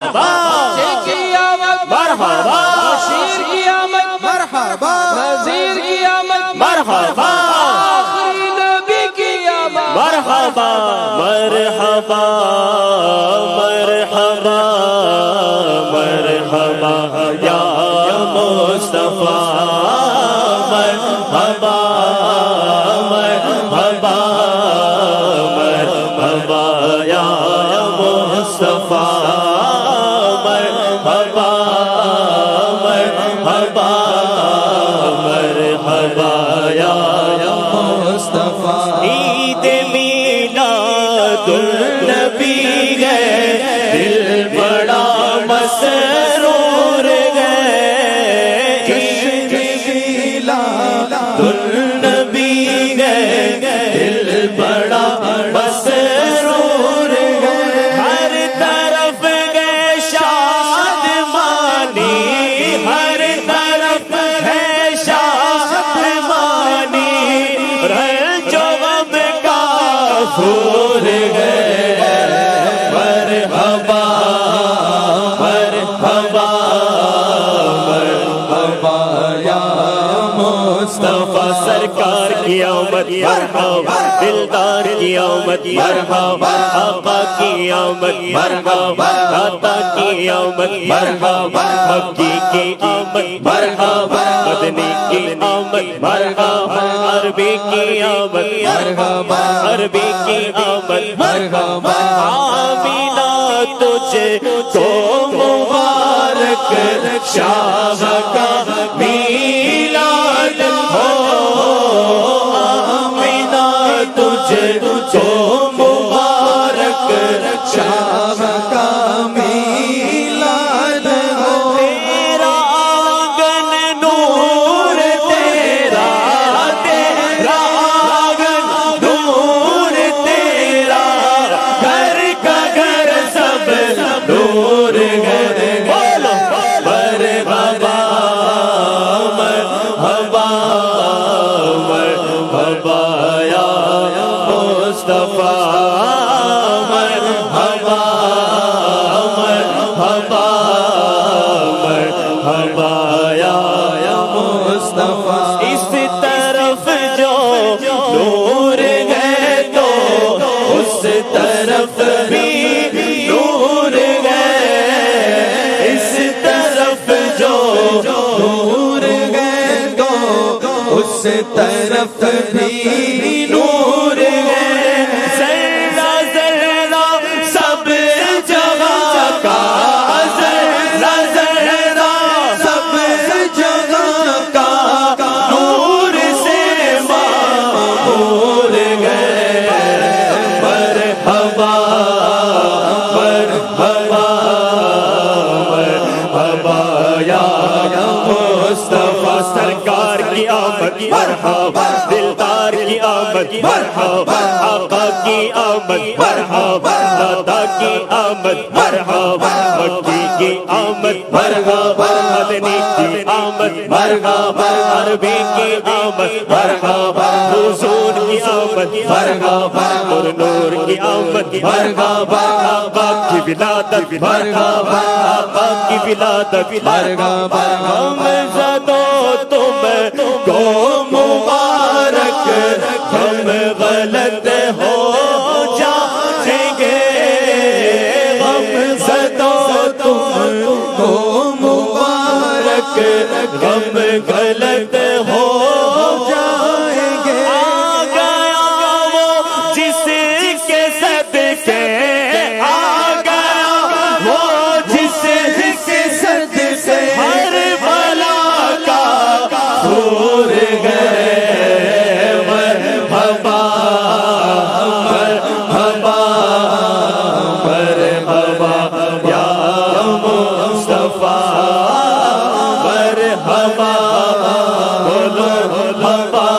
شیر کی آمد مرحبا شیر کی آمد مرحبا نذیر کی آمد مرحبا آخری نبی کی آمد مرحبا مرحبا مرحبا مرحبا یا مصطفیٰ مرحبا مرحبا مرحبا یا مصطفیٰ مرحبا مرحبا مرحبا یا مصطفیٰ عید میلاد النبی ہے دل بڑا مسرور ہے جشن میلاد النبی ہے دل بڑا مسرور ہے ہر طرف ہے شادمانی ہر طرف ہے شادمانی رنج و غم کا پھول ہے مرحبا مرحبا مرحبا یا مصطفیٰ سرکار کی آمد مرحبا دلدار کی آمد مرحبا آقا کی آمد مرحبا داتا کی آمد مرحبا مکی کی آمد مرحبا مدنی کی آمد مرحبا عربی کی آمد مرحبا عربی کی آمد مرحبا آمینہ تجھے تو مبارک شاہ کا میلاد ہو آمینہ تجھے تو مبارک شاہ کا میلاد ہو تیرا آنگن نور تیرا تیرا آنگن نور تیرا گھر کا گھر سب نور ہے بولو مرحبا مرحبا مرحبا یا مصطفیٰ مرحبا مرحبا مرحبا یا مصطفیٰ اس طرف جو نور ہے تو اس طرف بھی نور ہے اس طرف جو نور گئے تو اس طرف بھی نور گئے ذرہ ذرہ سب جگہ کا ذرہ ذرہ سب جگہ کا نور سے معمور گئے مرحبا مرحبا مرحبا یا مصطفیٰ سرکار کی آمد مرحبا دلدار کی آمد مرحبا آقا کی آمد مرحبا دادا کی آمد مرحبا مکی کی آمد مرحبا مدنی کی آمد مرحبا عربی کی آمد مرحبا حضور کی آمد مرحبا اور نور کی آمد مرحبا آقا کی ولادت مرحبا آقا کی ولادت مرحبا ہم زدو تم کو مبارک ہم غلط ہو جائیں گے ہم زدو تم کو مبارک غم غلط ہو جائیں گے آ گیا وہ جس کے صدقے آ گیا وہ جس کے صد سے ہر بلا کا دور گئے مرحبا مرحبا مرحبا یا مصطفیٰ مرحبا بولو مرحبا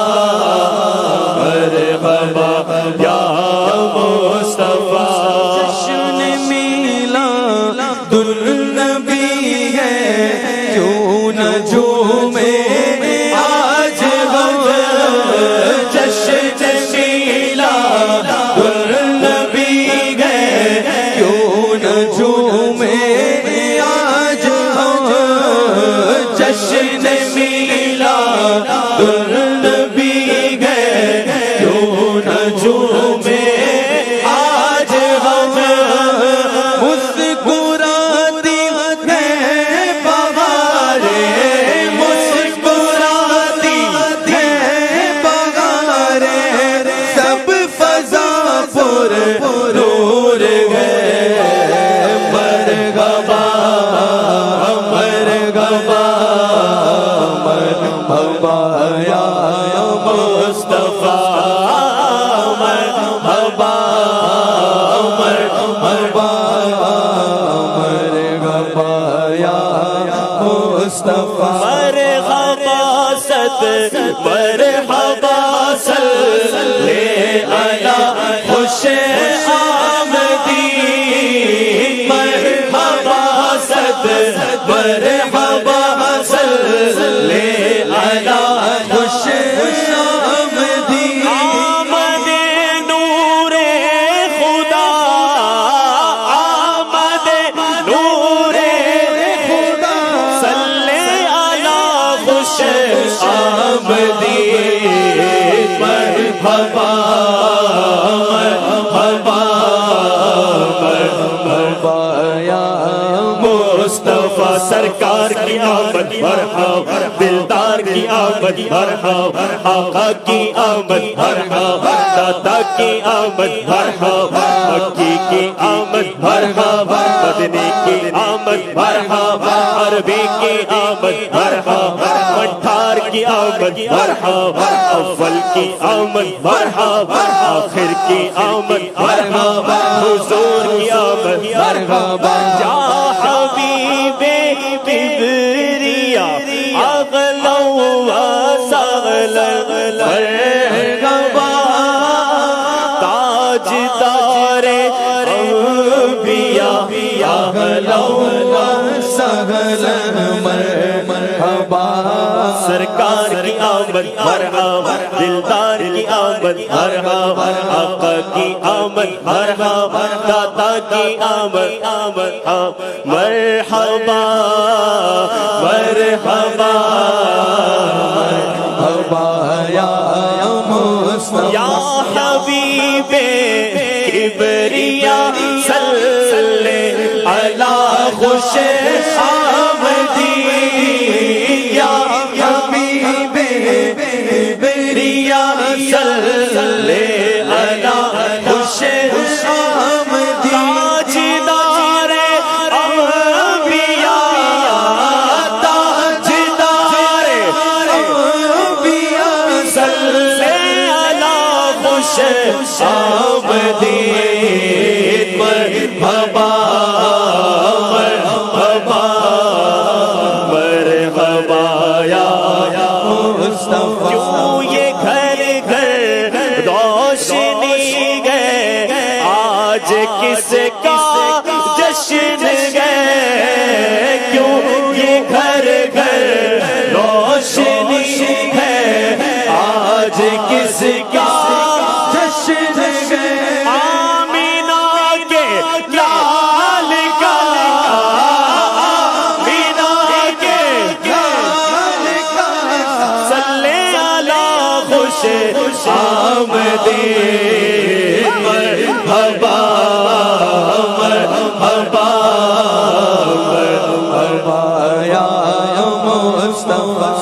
مرحبا یا مصطفیٰ جشن میلاد النبی ہے کیوں نہ جھومے آج ہم جشن میلاد النبی ہے کیوں نہ جھومے مصطفیٰ مرحبا مرحبا صلی علی خوش آمدی مرحبا مرحبا صلی علی خوش آمدی آمد نور خدا آمد نور خدا صلی علی خوش آمدی مرحبا مرحبا مرحبا یا مصطفیٰ سرکار کی آمد مرحبا دلدار کی آمد مرحبا آقا کی آمد مرحبا دادا کی آمد مرحبا مکی کی آمد مرحبا مدنی کی آمد مرحبا عربی کی آمد مرحبا مٹھار کی آمد مرحبا اول کی آمد مرحبا آخر کی آمد مرحبا حضور کی آمد مرحبا یا حبیب کبریا اغلا و سغلا مرحبا تاجدار انبیاء اغلا و سغلا مرحبا سرکار کی آمد مرحبا دلدار کی آمد مرحبا آقا کی آمد مرحبا دادا کی آمد مرحبا مرحبا مرحبا یا مصطفیٰ یا حبیب کبریا صلی علی خوش آمدی یا حبیب کبریا صلی علی خوش آمدی تاجدار انبیاء تاجدار انبیاء صلی علی خوش آمدی مرحبا مرحبا مرحبا یا مصطفیٰ کیوں یہ گھر گھر روشنی گئے آج کس کا جشن گئے کیوں یہ گھر گھر روشنی ہے آج کس کا جشن گئے آمینہ کے لال کا آمینہ کے لال کا صلی علی خوش آمدید مرحبا مرحبا مرحبا یا مصطفیٰ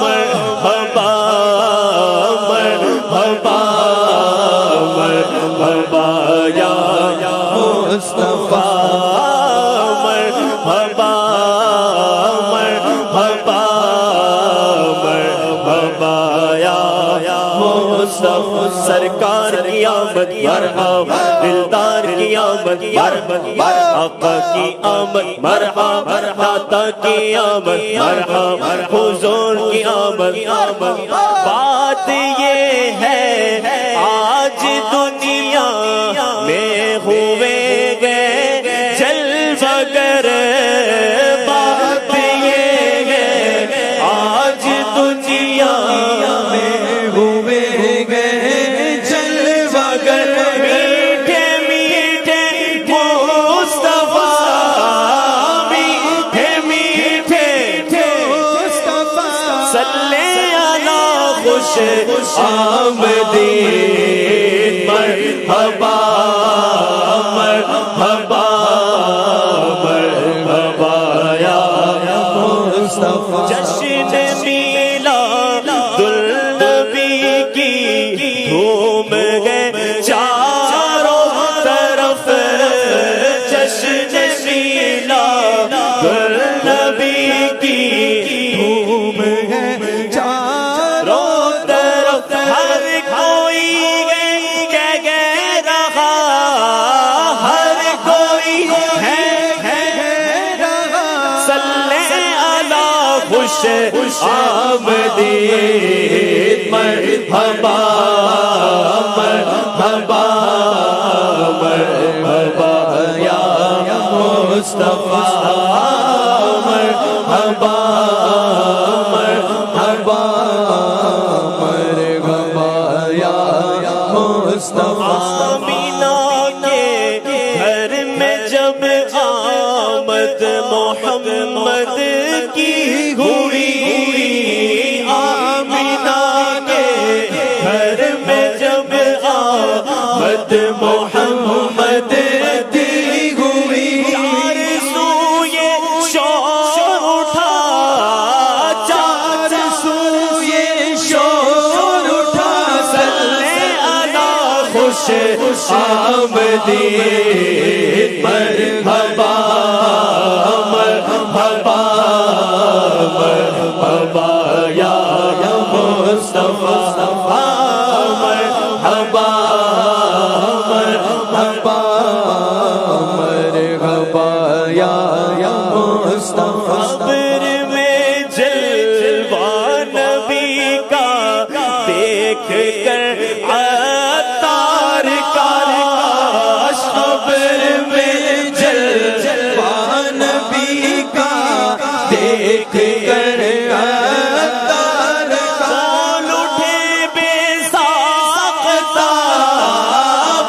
مرحبا مرحبا مرحبا یا مصطفیٰ مرحبا مرحبا مرحبا یا مصطفیٰ سرکار کی آمد مرحبا دلدار کی آمد مرحبا آقا کی آمد مرحبا دادا کی آمد مرحبا حضور کی آمد بات یہ ہے آج دنیا میں ہوئے گئے جلوگر بات یہ ہے آج دنیا میں ہوئے گئے جلوگر میٹھے میٹھے مصطفیٰ میٹھے میٹھے مصطفیٰ صلی علی خوش آمدید مرحبا مرحبا مرحبا یا مصطفیٰ جشن میلاد النبی کی دھوم گئے چاروں طرف جشن میلاد النبی کی دھوم ہے چاروں طرف ہر کوئی کہہ رہا ہر کوئی خوش آمدید مرحبا مرحبا مرحبا یا مصطفیٰ مرحبا مرحبا مرحبا یا مصطفیٰ آمینہ کے گھر میں جب آمد محمد کی ہوئی آمینہ کے گھر میں جب آمد محمد کی ہوئی چار سو یہ شور اٹھا چار سو یہ شور اٹھا صلی علی خوش آمدید مرحبا مرحبا مرحبا یا مصطفیٰ مرحبا مرحبا مرحبا یا مصطفیٰ قبر میں جلوہ نبی کا دیکھ کر عطار کا قبر میں جلوہ نبی کا دیکھ کر عطار بول اٹھے بے ساختہ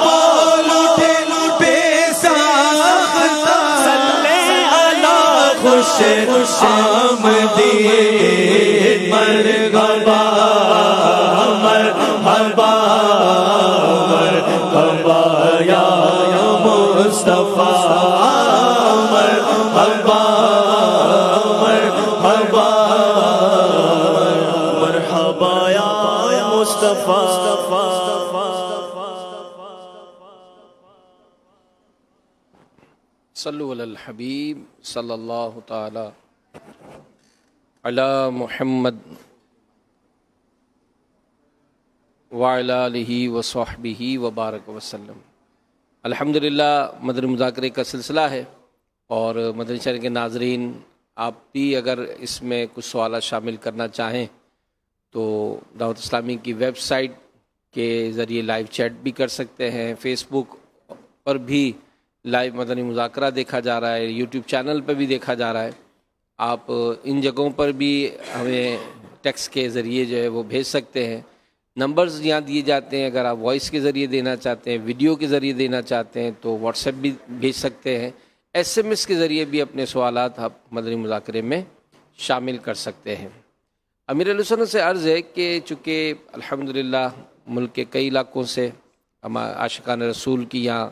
بول اٹھے بے ساختہ صلی علی خوش آمدید مرحبا مرحبا مرحبا یا مصطفیٰ مرحبا مرحبا مرحبا یا مصطفیٰ صلو علی الحبیب صلی اللہ تعالی علی محمد وعلی آلہ وصحبہ وبارک وسلم۔ الحمدللہ مدنی مذاکرے کا سلسلہ ہے، اور مدنی چینل کے ناظرین آپ بھی اگر اس میں کچھ سوالات شامل کرنا چاہیں تو دعوت اسلامی کی ویب سائٹ کے ذریعے لائیو چیٹ بھی کر سکتے ہیں، فیس بک پر بھی لائیو مدنی مذاکرہ دیکھا جا رہا ہے، یوٹیوب چینل پہ بھی دیکھا جا رہا ہے۔ آپ ان جگہوں پر بھی ہمیں ٹیکسٹ کے ذریعے جو ہے وہ بھیج سکتے ہیں۔ نمبرز یہاں دیے جاتے ہیں، اگر آپ وائس کے ذریعے دینا چاہتے ہیں، ویڈیو کے ذریعے دینا چاہتے ہیں تو واٹس ایپ بھی بھیج سکتے ہیں، SMS کے ذریعے بھی اپنے سوالات آپ مدنی مذاکرے میں شامل کر سکتے ہیں۔ امیر علیہ سنت سے عرض ہے کہ چونکہ الحمدللہ ملک کے کئی علاقوں سے عاشقان رسول کی یہاں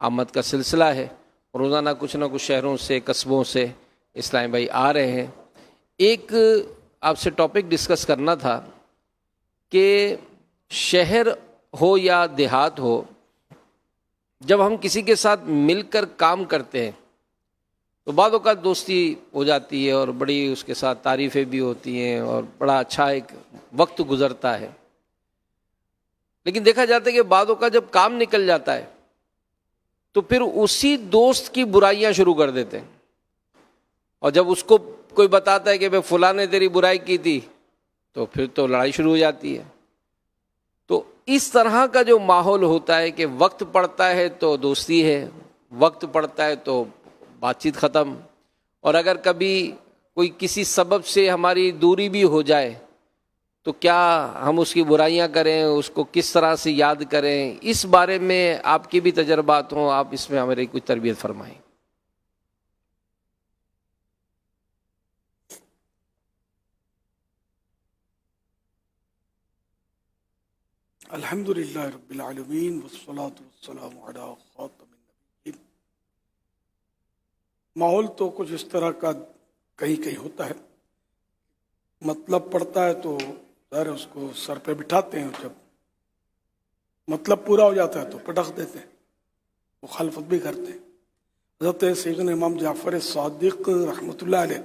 آمد کا سلسلہ ہے، روزانہ کچھ نہ کچھ شہروں سے قصبوں سے اسلامی بھائی آ رہے ہیں۔ ایک آپ سے ٹاپک ڈسکس کرنا تھا کہ شہر ہو یا دیہات ہو، جب ہم کسی کے ساتھ مل کر کام کرتے ہیں تو بعض اوقات دوستی ہو جاتی ہے اور بڑی اس کے ساتھ تعریفیں بھی ہوتی ہیں اور بڑا اچھا ایک وقت گزرتا ہے، لیکن دیکھا جاتا ہے کہ بعض اوقات جب کام نکل جاتا ہے تو پھر اسی دوست کی برائیاں شروع کر دیتے ہیں، اور جب اس کو کوئی بتاتا ہے کہ بھائی فلاں نے تیری برائی کی تھی تو پھر تو لڑائی شروع ہو جاتی ہے۔ تو اس طرح کا جو ماحول ہوتا ہے کہ وقت پڑتا ہے تو دوستی ہے، وقت پڑتا ہے تو بات چیت ختم، اور اگر کبھی کوئی کسی سبب سے ہماری دوری بھی ہو جائے تو کیا ہم اس کی برائیاں کریں، اس کو کس طرح سے یاد کریں، اس بارے میں آپ کے بھی تجربات ہوں، آپ اس میں ہماری کچھ تربیت فرمائیں۔ الحمدللہ رب العالمین والصلاة والسلام علی خاتم النبیین۔ ماحول تو کچھ اس طرح کا کہیں کہیں ہوتا ہے، مطلب پڑتا ہے تو ظاہر ہے اس کو سر پہ بٹھاتے ہیں، جب مطلب پورا ہو جاتا ہے تو پٹخ دیتے ہیں، مخالفت بھی کرتے ہیں۔ حضرت سیدنا امام جعفر صادق رحمۃ اللہ علیہ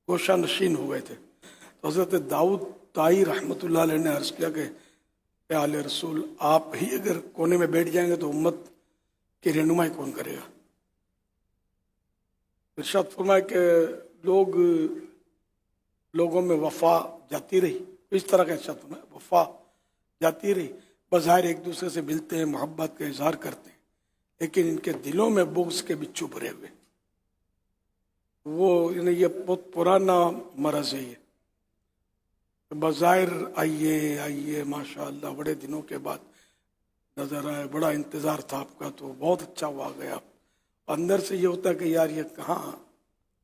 گوشہ نشین ہو گئے تھے، تو حضرت داؤد طائی رحمۃ اللہ علیہ نے عرض کیا کہ اے آل رسول، آپ ہی اگر کونے میں بیٹھ جائیں گے تو امت کی رہنمائی کون کرے گا؟ ارشاد فرمایا کہ لوگ लोगों में वफा जाती रही, इस तरह का शब्द में वफा जाती रही। बज़ाहिर एक दूसरे से मिलते हैं, मोहब्बत का इजहार करते हैं, लेकिन इनके दिलों में बुग़्ज़ के बिच्छू भरे हुए। वो ये बहुत पुराना मरज़ है। ये बज़ाहिर आइए आइए माशाअल्लाह बड़े दिनों के बाद नज़र आए, बड़ा इंतज़ार था आपका, तो बहुत अच्छा हुआ गया। अंदर से ये होता है कि यार ये कहाँ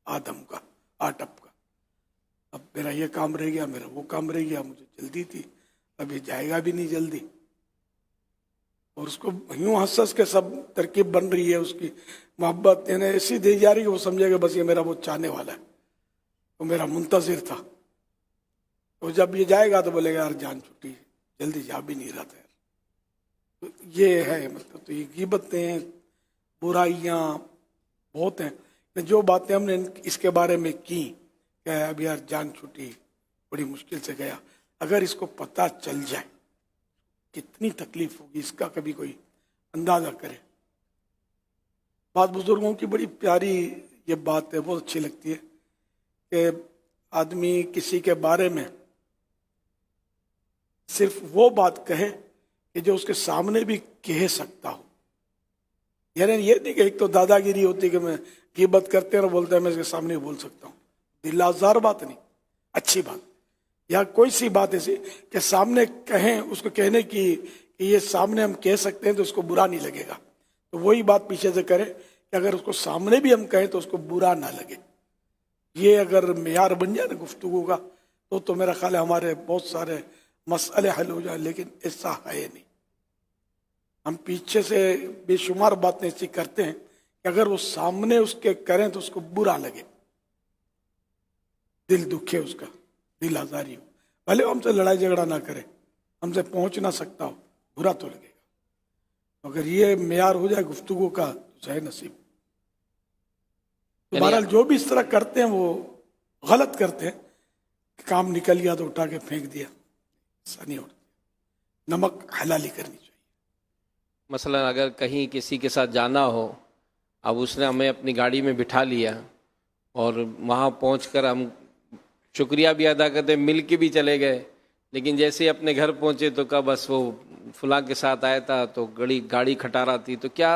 आदम का आटप का, अब मेरा ये काम रह गया, मेरा वो काम रह गया, मुझे जल्दी थी, अब ये जाएगा भी नहीं जल्दी। और उसको यूं हंस के सब तरकीब बन रही है, उसकी मोहब्बत यानी ऐसी दी जा रही है कि वो समझेगा बस ये मेरा वो चाहने वाला है, वो मेरा मुंतज़िर था। तो जब ये जाएगा तो बोलेगा यार जान छुट्टी, जल्दी जा भी नहीं रहा था। तो ये है मतलब, तो ये ग़ीबतें बुराइयाँ बहुत हैं। जो बातें हमने इसके बारे में की कि अब यार जान छुट्टी, बड़ी मुश्किल से गया, अगर इसको पता चल जाए कितनी तकलीफ होगी इसका कभी कोई अंदाजा करे। बात बुजुर्गों की बड़ी प्यारी ये बात है, बहुत अच्छी लगती है कि आदमी किसी के बारे में सिर्फ वो बात कहे कि जो उसके सामने भी कह सकता हो। यानी ये नहीं कि एक तो दादागिरी होती है कि मैं ग़ीबत करते हैं और बोलते हैं मैं इसके सामने भी बोल सकता हूँ, दिल आज़ार बात नहीं, अच्छी बात। या कोई सी बात ऐसी कि सामने कहें, उसको कहने की कि ये सामने हम कह सकते हैं तो उसको बुरा नहीं लगेगा, तो वही बात पीछे से करें कि अगर उसको सामने भी हम कहें तो उसको बुरा ना लगे। ये अगर मेयार बन जाए ना गुफ्तगू का, तो मेरा ख्याल है हमारे बहुत सारे मसले हल हो जाए, लेकिन ऐसा है नहीं। हम पीछे से बेशुमार बातें ऐसी करते हैं कि अगर वो सामने उसके करें तो उसको बुरा लगे, दिल दुखे, उसका दिल आजारी हो, भले वो हमसे लड़ाई झगड़ा ना करे, हमसे पहुंच ना सकता हो, बुरा तो लगेगा। अगर ये मेयार हो जाए गुफ्तगू का तो सही नसीब। तो बहरहाल जो भी इस तरह करते हैं वो गलत करते हैं। काम निकल गया तो उठा के फेंक दिया, ऐसा नहीं होता। नमक हलाली करनी चाहिए। मसलन अगर कहीं किसी के साथ जाना हो, अब उसने हमें अपनी गाड़ी में बिठा लिया और वहाँ पहुंचकर हम शुक्रिया भी अदा करते, मिल के भी चले गए, लेकिन जैसे ही अपने घर पहुंचे तो कब बस वो फलां के साथ आया था तो गाड़ी खटारा थी। तो क्या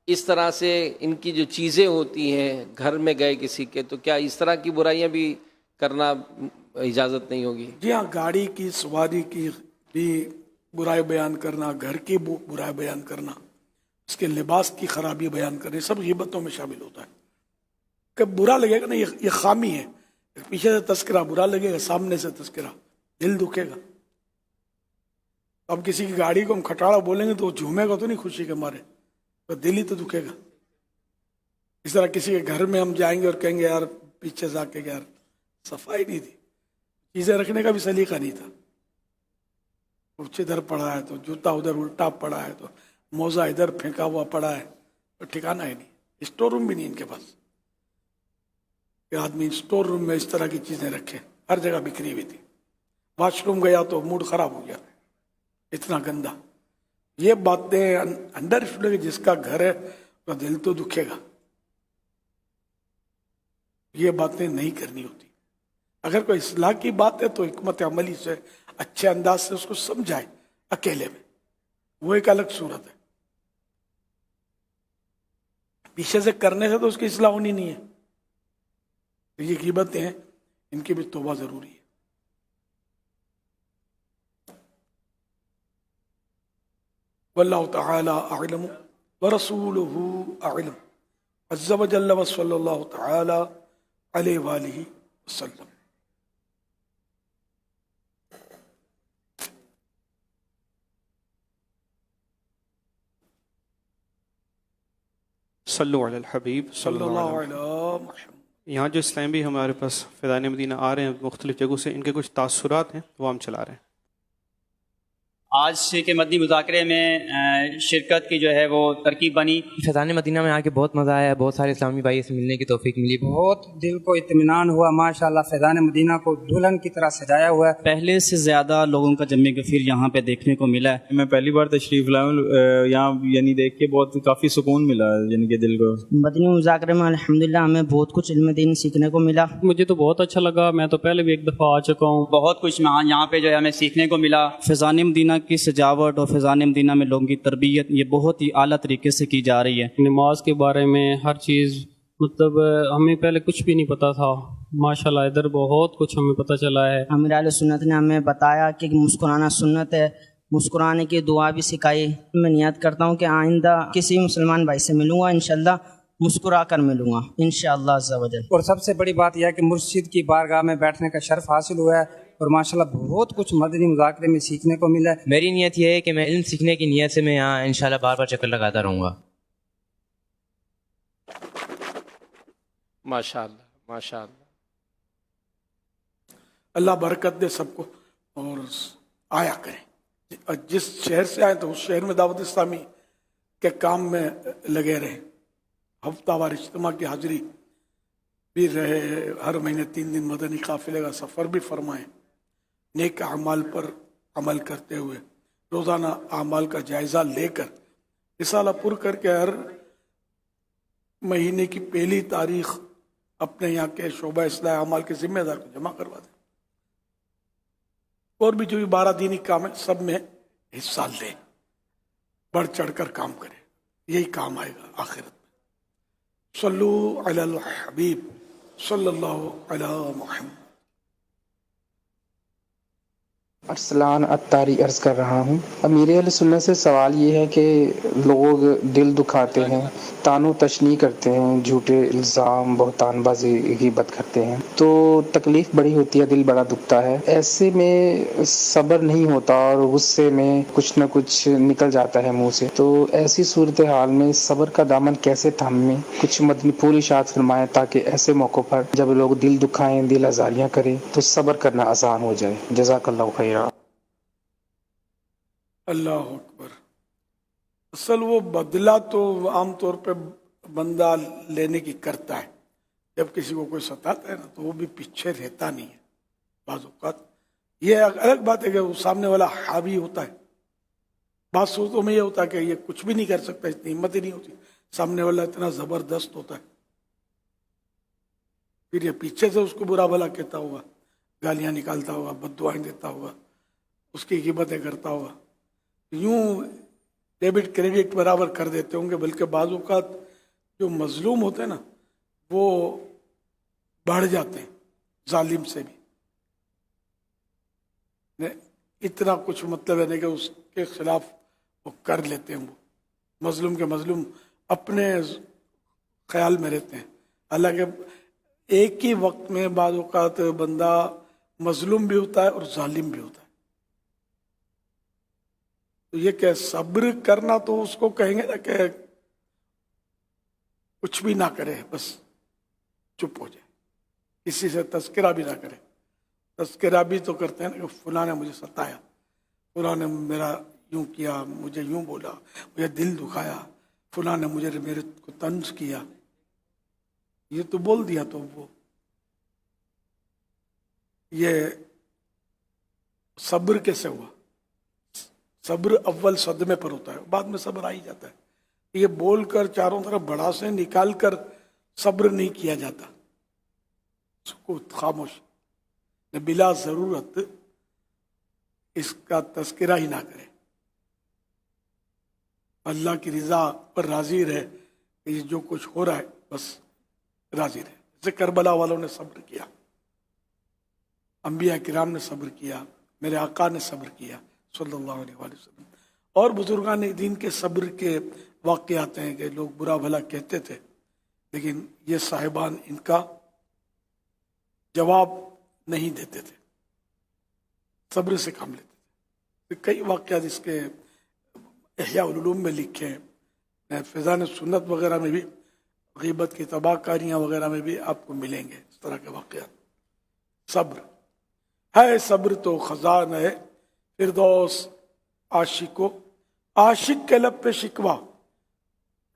इस तरह से इनकी जो चीज़ें होती हैं, घर में गए किसी के, तो क्या इस तरह की बुराइयां भी करना इजाज़त नहीं होगी? जी हाँ, गाड़ी की सवारी की भी बुराई बयान करना, घर की बुराई बयान करना, उसके लिबास की खराबी बयान करना, सब ग़ीबतों में शामिल होता है। कब बुरा लगेगा ना, ये खामी है, पीछे से तस्करा बुरा लगेगा, सामने से तस्करा दिल दुखेगा। अब किसी की गाड़ी को हम खटाड़ा बोलेंगे तो झूमेगा तो नहीं खुशी के मारे, तो दिल ही तो दुखेगा। इस तरह किसी के घर में हम जाएंगे और कहेंगे यार पीछे से आके यार सफाई नहीं थी, चीज़ें रखने का भी सलीका नहीं था, कुछ इधर पड़ा है तो जूता उधर उल्टा पड़ा है, तो मोजा इधर फेंका हुआ पड़ा है, तो ठिकाना ही नहीं। स्टोर रूम भी नहीं इनके पास कि आदमी स्टोर रूम में इस तरह की चीज़ें रखे, हर जगह बिखरी हुई थी। वॉशरूम गया तो मूड खराब हो गया, इतना गंदा। ये बातें अंडर स्टूडेंट, जिसका घर है तो दिल तो दुखेगा। ये बातें नहीं करनी होती। अगर कोई इस्लाह की बात है तो हिकमत अमली से अच्छे अंदाज से उसको समझाए अकेले में, वो एक अलग सूरत है। पीछे से करने से तो उसकी इस्लाह होनी नहीं है। तो ये ग़ीबतें हैं, इनकी भी तौबा जरूरी है। वल्लाहु तआला अअलम व रसूलुहु अअलम। अज़्ज़ व जल्ल व सल्लल्लाहु तआला अलैहि व आलिहि वसल्लम। सल्लु अलल हबीब सल्लल्लाहु अलैहि वसल्लम। यहाँ जो इस्लामी हमारे पास फ़िदान मदीना आ रहे हैं मुख्तलिफ़ जगहों से, इनके कुछ तासुरात हैं वो हम चला रहे हैं। آج کے مدنی مذاکرے میں شرکت کی جو ہے وہ ترکیب بنی۔ فیضان مدینہ میں آ کے بہت مزہ آیا، بہت سارے اسلامی بھائی سے ملنے کی توفیق ملی، بہت دل کو اطمینان ہوا، ماشاءاللہ فیضان مدینہ کو دلہن کی طرح سجایا ہوا ہے۔ پہلے سے زیادہ لوگوں کا جمع کثیر یہاں پہ دیکھنے کو ملا ہے۔ میں پہلی بار تشریف لایا ہوں یہاں، یعنی دیکھ کے بہت کافی سکون ملا، یعنی کہ دل کو۔ مدنی مذاکرے میں الحمدللہ ہمیں بہت کچھ علم دین سیکھنے کو ملا۔ مجھے تو بہت اچھا لگا، میں تو پہلے بھی ایک دفعہ آ چکا ہوں۔ بہت کچھ یہاں پہ جو ہے ہمیں سیکھنے کو ملا۔ فیضان مدینہ کی سجاوٹ اور فیضان مدینہ میں لوگوں کی تربیت یہ بہت ہی اعلیٰ طریقے سے کی جا رہی ہے۔ نماز کے بارے میں ہر چیز، مطلب ہمیں پہلے کچھ بھی نہیں پتا تھا، ماشاءاللہ ادھر بہت کچھ ہمیں پتہ چلا ہے۔ امیر اہل سنت نے ہمیں بتایا کہ مسکرانا سنت ہے، مسکرانے کی دعا بھی سکھائی۔ میں نیت کرتا ہوں کہ آئندہ کسی مسلمان بھائی سے ملوں گا انشاءاللہ مسکرا کر ملوں گا انشاءاللہ عز و جل۔ اور سب سے بڑی بات یہ ہے کہ مرشد کی بارگاہ میں بیٹھنے کا شرف حاصل ہوا ہے، اور ماشاءاللہ بہت کچھ مدنی مذاکرے میں سیکھنے کو ملا ہے۔ میری نیت یہ ہے کہ میں علم سیکھنے کی نیت سے میں یہاں انشاءاللہ بار بار چکر لگاتا رہوں گا۔ ماشاءاللہ ماشاءاللہ، اللہ برکت دے سب کو، اور آیا کریں، جس شہر سے آئے تو اس شہر میں دعوت اسلامی کے کام میں لگے رہیں، ہفتہ وار اجتماع کی حاضری بھی رہے، ہر مہینے 3 دن مدنی قافلے کا سفر بھی فرمائیں، نیک اعمال پر عمل کرتے ہوئے روزانہ اعمال کا جائزہ لے کر رسالہ پر کر کے ہر مہینے کی پہلی تاریخ اپنے یہاں کے شعبہ اصلاح اعمال کے ذمہ دار کو جمع کروا دیں، اور بھی جو بھی 12 دینی کام ہے سب میں حصہ لیں، بڑھ چڑھ کر کام کریں، یہی کام آئے گا آخرت میں۔ صلو علی الحبیب صلی اللہ علی محمد۔ ارسلان اتاری عرض کر رہا ہوں۔ امیر اہل سنت سے سوال یہ ہے کہ لوگ دل دکھاتے ہیں، طعن و تشنیع کرتے ہیں، جھوٹے الزام، بہتان بازی، غیبت کرتے ہیں، تو تکلیف بڑی ہوتی ہے، دل بڑا دکھتا ہے، ایسے میں صبر نہیں ہوتا اور غصے میں کچھ نہ کچھ نکل جاتا ہے منہ سے، تو ایسی صورتحال میں صبر کا دامن کیسے تھامیں؟ کچھ مدنی پھول ارشاد فرمائیں تاکہ ایسے موقع پر جب لوگ دل دکھائیں، دل ازاریاں کریں تو صبر کرنا آسان ہو جائے۔ جزاک اللہ خیر۔ اللہ اکبر۔ اصل وہ بدلہ تو عام طور پہ بندہ لینے کی کرتا ہے، جب کسی کو کوئی ستاتا ہے نا تو وہ بھی پیچھے رہتا نہیں ہے۔ بعض اوقات یہ الگ بات ہے کہ وہ سامنے والا حاوی ہوتا ہے، بعض صورتوں میں یہ ہوتا ہے کہ یہ کچھ بھی نہیں کر سکتا، اتنی ہمت ہی نہیں ہوتی، سامنے والا اتنا زبردست ہوتا ہے، پھر یہ پیچھے سے اس کو برا بھلا کہتا ہوا، گالیاں نکالتا ہوا، بد دعائیں دیتا ہوا، اس کی غیبتیں کرتا ہوا، یوں ڈیبٹ کریڈٹ برابر کر دیتے ہوں گے۔ بلکہ بعض اوقات جو مظلوم ہوتے ہیں نا وہ بڑھ جاتے ہیں ظالم سے بھی، اتنا کچھ مطلب ہے نہیں کہ اس کے خلاف وہ کر لیتے ہیں، وہ مظلوم کے مظلوم اپنے خیال میں رہتے ہیں، حالانکہ ایک ہی وقت میں بعض اوقات بندہ مظلوم بھی ہوتا ہے اور ظالم بھی ہوتا ہے۔ تو یہ کہ صبر کرنا تو اس کو کہیں گے نا کہ کچھ بھی نہ کرے، بس چپ ہو جائے، کسی سے تذکرہ بھی نہ کرے۔ تذکرہ بھی تو کرتے ہیں نا کہ فلاں نے مجھے ستایا، فلاں نے میرا یوں کیا، مجھے یوں بولا، مجھے دل دکھایا، فلاں نے میرے کو طنز کیا، یہ تو بول دیا تو وہ یہ صبر کیسے ہوا؟ صبر اول صدمے پر ہوتا ہے، بعد میں صبر آ ہی جاتا ہے۔ یہ بول کر چاروں طرف بڑاسیں نکال کر صبر نہیں کیا جاتا، سکوت، خاموش، بلا ضرورت اس کا تذکرہ ہی نہ کرے، اللہ کی رضا پر راضی رہے کہ یہ جو کچھ ہو رہا ہے بس راضی رہے۔ جیسے کربلا والوں نے صبر کیا، انبیاء کرام نے صبر کیا، میرے آقا نے صبر کیا صلی اللہ علیہ وآلہ وسلم، اور بزرگان دین کے صبر کے واقعات ہیں کہ لوگ برا بھلا کہتے تھے لیکن یہ صاحبان ان کا جواب نہیں دیتے تھے، صبر سے کام لیتے تھے۔ کئی واقعات اس کے احیاء العلوم میں لکھے ہیں، فیضان سنت وغیرہ میں بھی، غیبت کی تباہ کاریاں وغیرہ میں بھی آپ کو ملیں گے اس طرح کے واقعات۔ صبر ہے، صبر تو خزان ہے فردوس، आशिक को, आशिक के लब पे शिकवा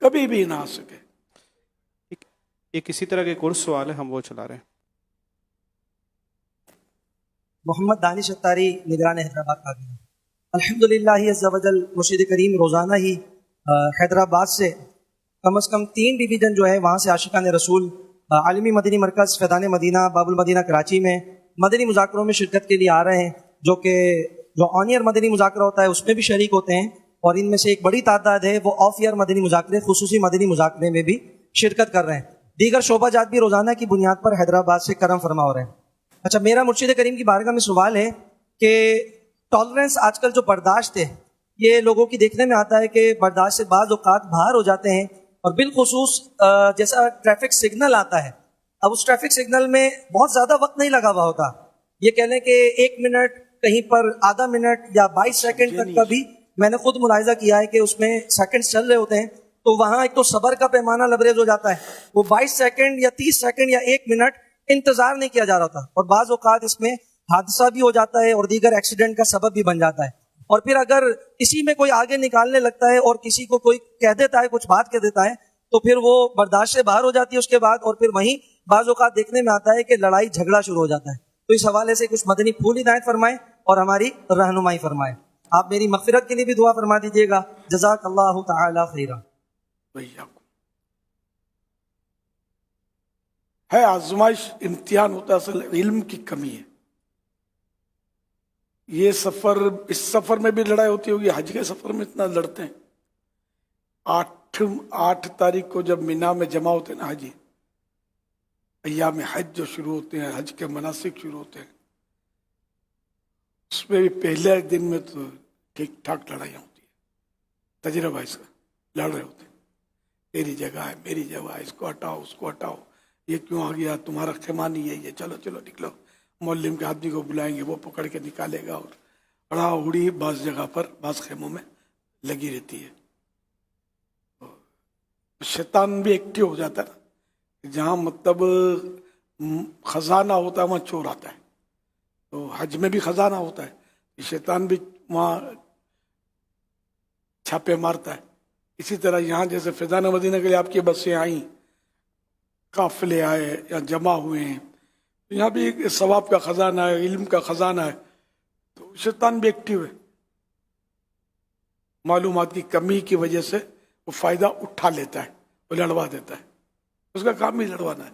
कभी भी ना आ सके। एक इसी तरह के कोर्स सवाल है, हम वो चला रहे हैं। मोहम्मद दानिश अत्तारी, निगरान हैदराबाद का। अल्हम्दुलिल्लाह अज़्ज़ा वजल मुर्शिद करीम रोज़ाना ही हैदराबाद से कम से कम 3 डिवीज़न जो है वहाँ से आशिकान रसूल आलमी मदनी मरकज़ फैज़ान मदीना बाबुल मदीना कराची में मदनी मुज़ाकरों में शिरकत के लिए आ रहे हैं, जो ऑन ईयर मदनी मुज़ाकरा होता है उसमें भी शरीक होते हैं, और इनमें से एक बड़ी तादाद है वो ऑफ ईयर मदनी मुज़ाकरे, खुसूसी मदनी मुज़ाकरे में भी शिरकत कर रहे हैं। दीगर शोबाजात भी रोज़ाना की बुनियाद पर हैदराबाद से करम फरमा हो रहे हैं। अच्छा, मेरा मुर्शिद करीम की बारगाह में सवाल है कि टॉलरेंस आजकल जो बर्दाश्त है, ये लोगों की देखने में आता है कि बर्दाश्त से बाज़ औक़ात बाहर हो जाते हैं, और बिलखुसूस जैसा ट्रैफिक सिग्नल आता है, अब उस ट्रैफिक सिग्नल में बहुत ज़्यादा वक्त नहीं लगा हुआ होता, ये कह लें कि 1 मिनट, कहीं पर आधा मिनट या 22 सेकंड तक का भी मैंने खुद मुलाहिजा किया है कि उसमें सेकंड्स चल रहे होते हैं, तो वहाँ एक तो सब्र का पैमाना लबरेज हो जाता है, वो 22 सेकंड या 30 सेकंड या 1 मिनट इंतजार नहीं किया जा रहा था, और बाज़ औक़ात इसमें हादसा भी हो जाता है और दीगर एक्सीडेंट का सबब भी बन जाता है। और फिर अगर किसी में कोई आगे निकालने लगता है और किसी को कोई कह देता है, कुछ बात कह देता है, तो फिर वो बर्दाश्त से बाहर हो जाती है उसके बाद, और फिर वहीं बाज़ औक़ात देखने में आता है कि लड़ाई झगड़ा शुरू हो जाता है। तो इस हवाले से कुछ मदनी फूल हिदायत फरमाएं और हमारी रहनुमाई फरमाएं। आप मेरी मग़फ़िरत के लिए भी दुआ फरमा दीजिएगा। जज़ाकल्लाहु तआला खैरा। भैया है आजमाइश, इम्तिहान होता है, असल इल्म की कमी है। ये सफर, इस सफर में भी लड़ाई होती होगी, हज के सफर में इतना लड़ते हैं। 8 तारीख को जब मिना में जमा होते हैं ना हाजी, अय्याम हज जो शुरू होते हैं, हज के मनासिक शुरू होते हैं, उसमें भी पहले दिन में तो ठीक ठाक लड़ाइयाँ होती है। तजर्बा इसका, लड़ रहे होते हैं, तेरी जगह है, मेरी जगह है, इसको हटाओ, उसको हटाओ, ये क्यों आ गया, तुम्हारा खेमा नहीं है, ये चलो चलो निकलो। मौलवी के आदमी को बुलाएंगे, वो पकड़ के निकालेगा, और अड़ा उड़ी बाज़ जगह पर, बाज़ खेमों में लगी रहती है। तो शैतान भी एक्टिव हो जाता है ना, जहाँ मतलब खजाना होता है वहाँ चोर आता है। तो हज में भी खजाना होता है, शैतान भी वहाँ छापे मारता है। इसी तरह यहाँ जैसे फैज़ान मदीना के लिए आपकी बसें आई, काफिले आए या जमा हुए हैं, तो यहाँ भी एक सवाब का खजाना है, इल्म का खजाना है, तो शैतान भी एक्टिव है। मालूमात की कमी की वजह से वो फ़ायदा उठा लेता है, वो लड़वा देता है, उसका काम ही लड़वाना है।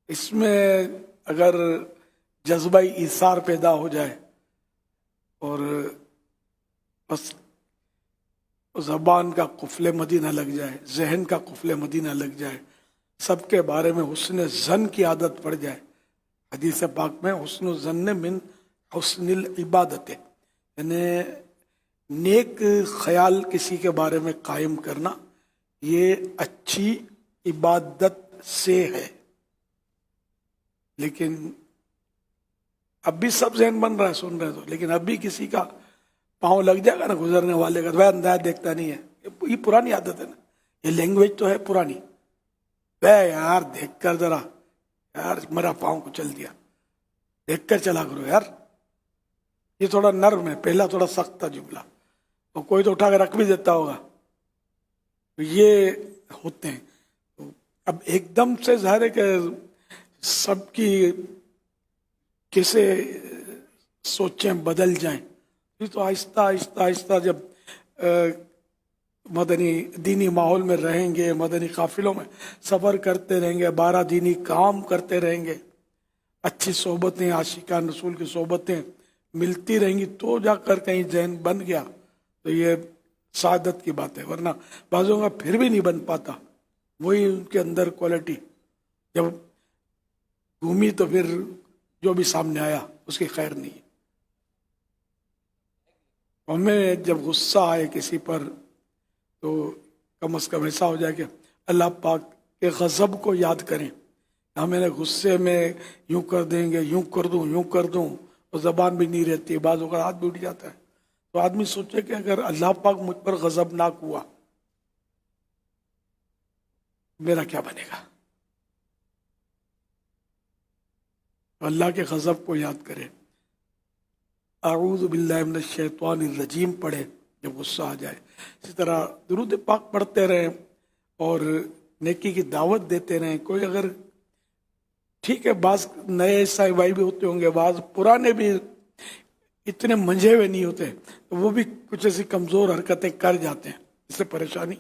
इसमें अगर जज्बा ईसार पैदा हो जाए और बस ज़बान का कुफले मदीना लग जाए, जहन का कुफले मदीना लग जाए, सबके बारे में हुस्न ज़न की आदत पड़ जाए। हदीस पाक में हुस्न ज़न मिन हुस्निल इबादत, यानी नेक ख्याल किसी के बारे में कायम करना, ये अच्छी इबादत से है। लेकिन अब भी सब जहन बन रहा है, सुन रहे तो, लेकिन अब भी किसी का पाँव लग जाएगा ना गुजरने वाले का, वह अंदाज देखता नहीं है। ये पुरानी आदत है ना, ये लैंग्वेज तो है पुरानी। वह यार देख कर जरा, यार मेरा पाँव को चल दिया, देख कर चला करो यार। ये थोड़ा नर्म है, पहला थोड़ा सख्त था जुमला, और कोई तो उठा कर रख भी देता होगा। तो ये होते हैं। तो अब एकदम से ज़ाहिर है कि सबकी कैसे सोचें बदल जाएं, तो आहिस्ता आहिस्ता आहिस्ता जब मदनी दीनी माहौल में रहेंगे, मदनी काफिलों में सफ़र करते रहेंगे, 12 दीनी काम करते रहेंगे, अच्छी सोबतें, आशिकान रसूल की सोबतें मिलती रहेंगी, तो जाकर कहीं जहन बन गया तो ये सादत की बात है। वरना बाज़ों का फिर भी नहीं बन पाता, वही उनके अंदर क्वालिटी जब घूमी तो फिर जो भी सामने आया उसकी खैर नहीं। हमें जब गुस्सा आए किसी पर तो कम से कम ऐसा हो जाए कि अल्लाह पाक के गज़ब को याद करें। हमें गुस्से में यूं कर देंगे, यूं कर दूं, और ज़बान भी नहीं रहती, बाज़ अगर हाथ भी उठ जाता है। तो आदमी सोचे कि अगर अल्लाह पाक मुझ पर गज़बनाक हुआ मेरा क्या बनेगा। अल्लाह के गज़ब को याद करें। आऊज़ु बिल्लाहि मिनश शैतानिर रजीम पढ़े जब गुस्सा आ जाए। इसी तरह दुरूद पाक पढ़ते रहें और नेकी की दावत देते रहें। कोई अगर ठीक है, बाज़ नए ईसाई भाई भी होते होंगे, बाज़ पुराने भी इतने मंझे हुए नहीं होते, तो वो भी कुछ ऐसी कमज़ोर हरकतें कर जाते हैं, इससे परेशानी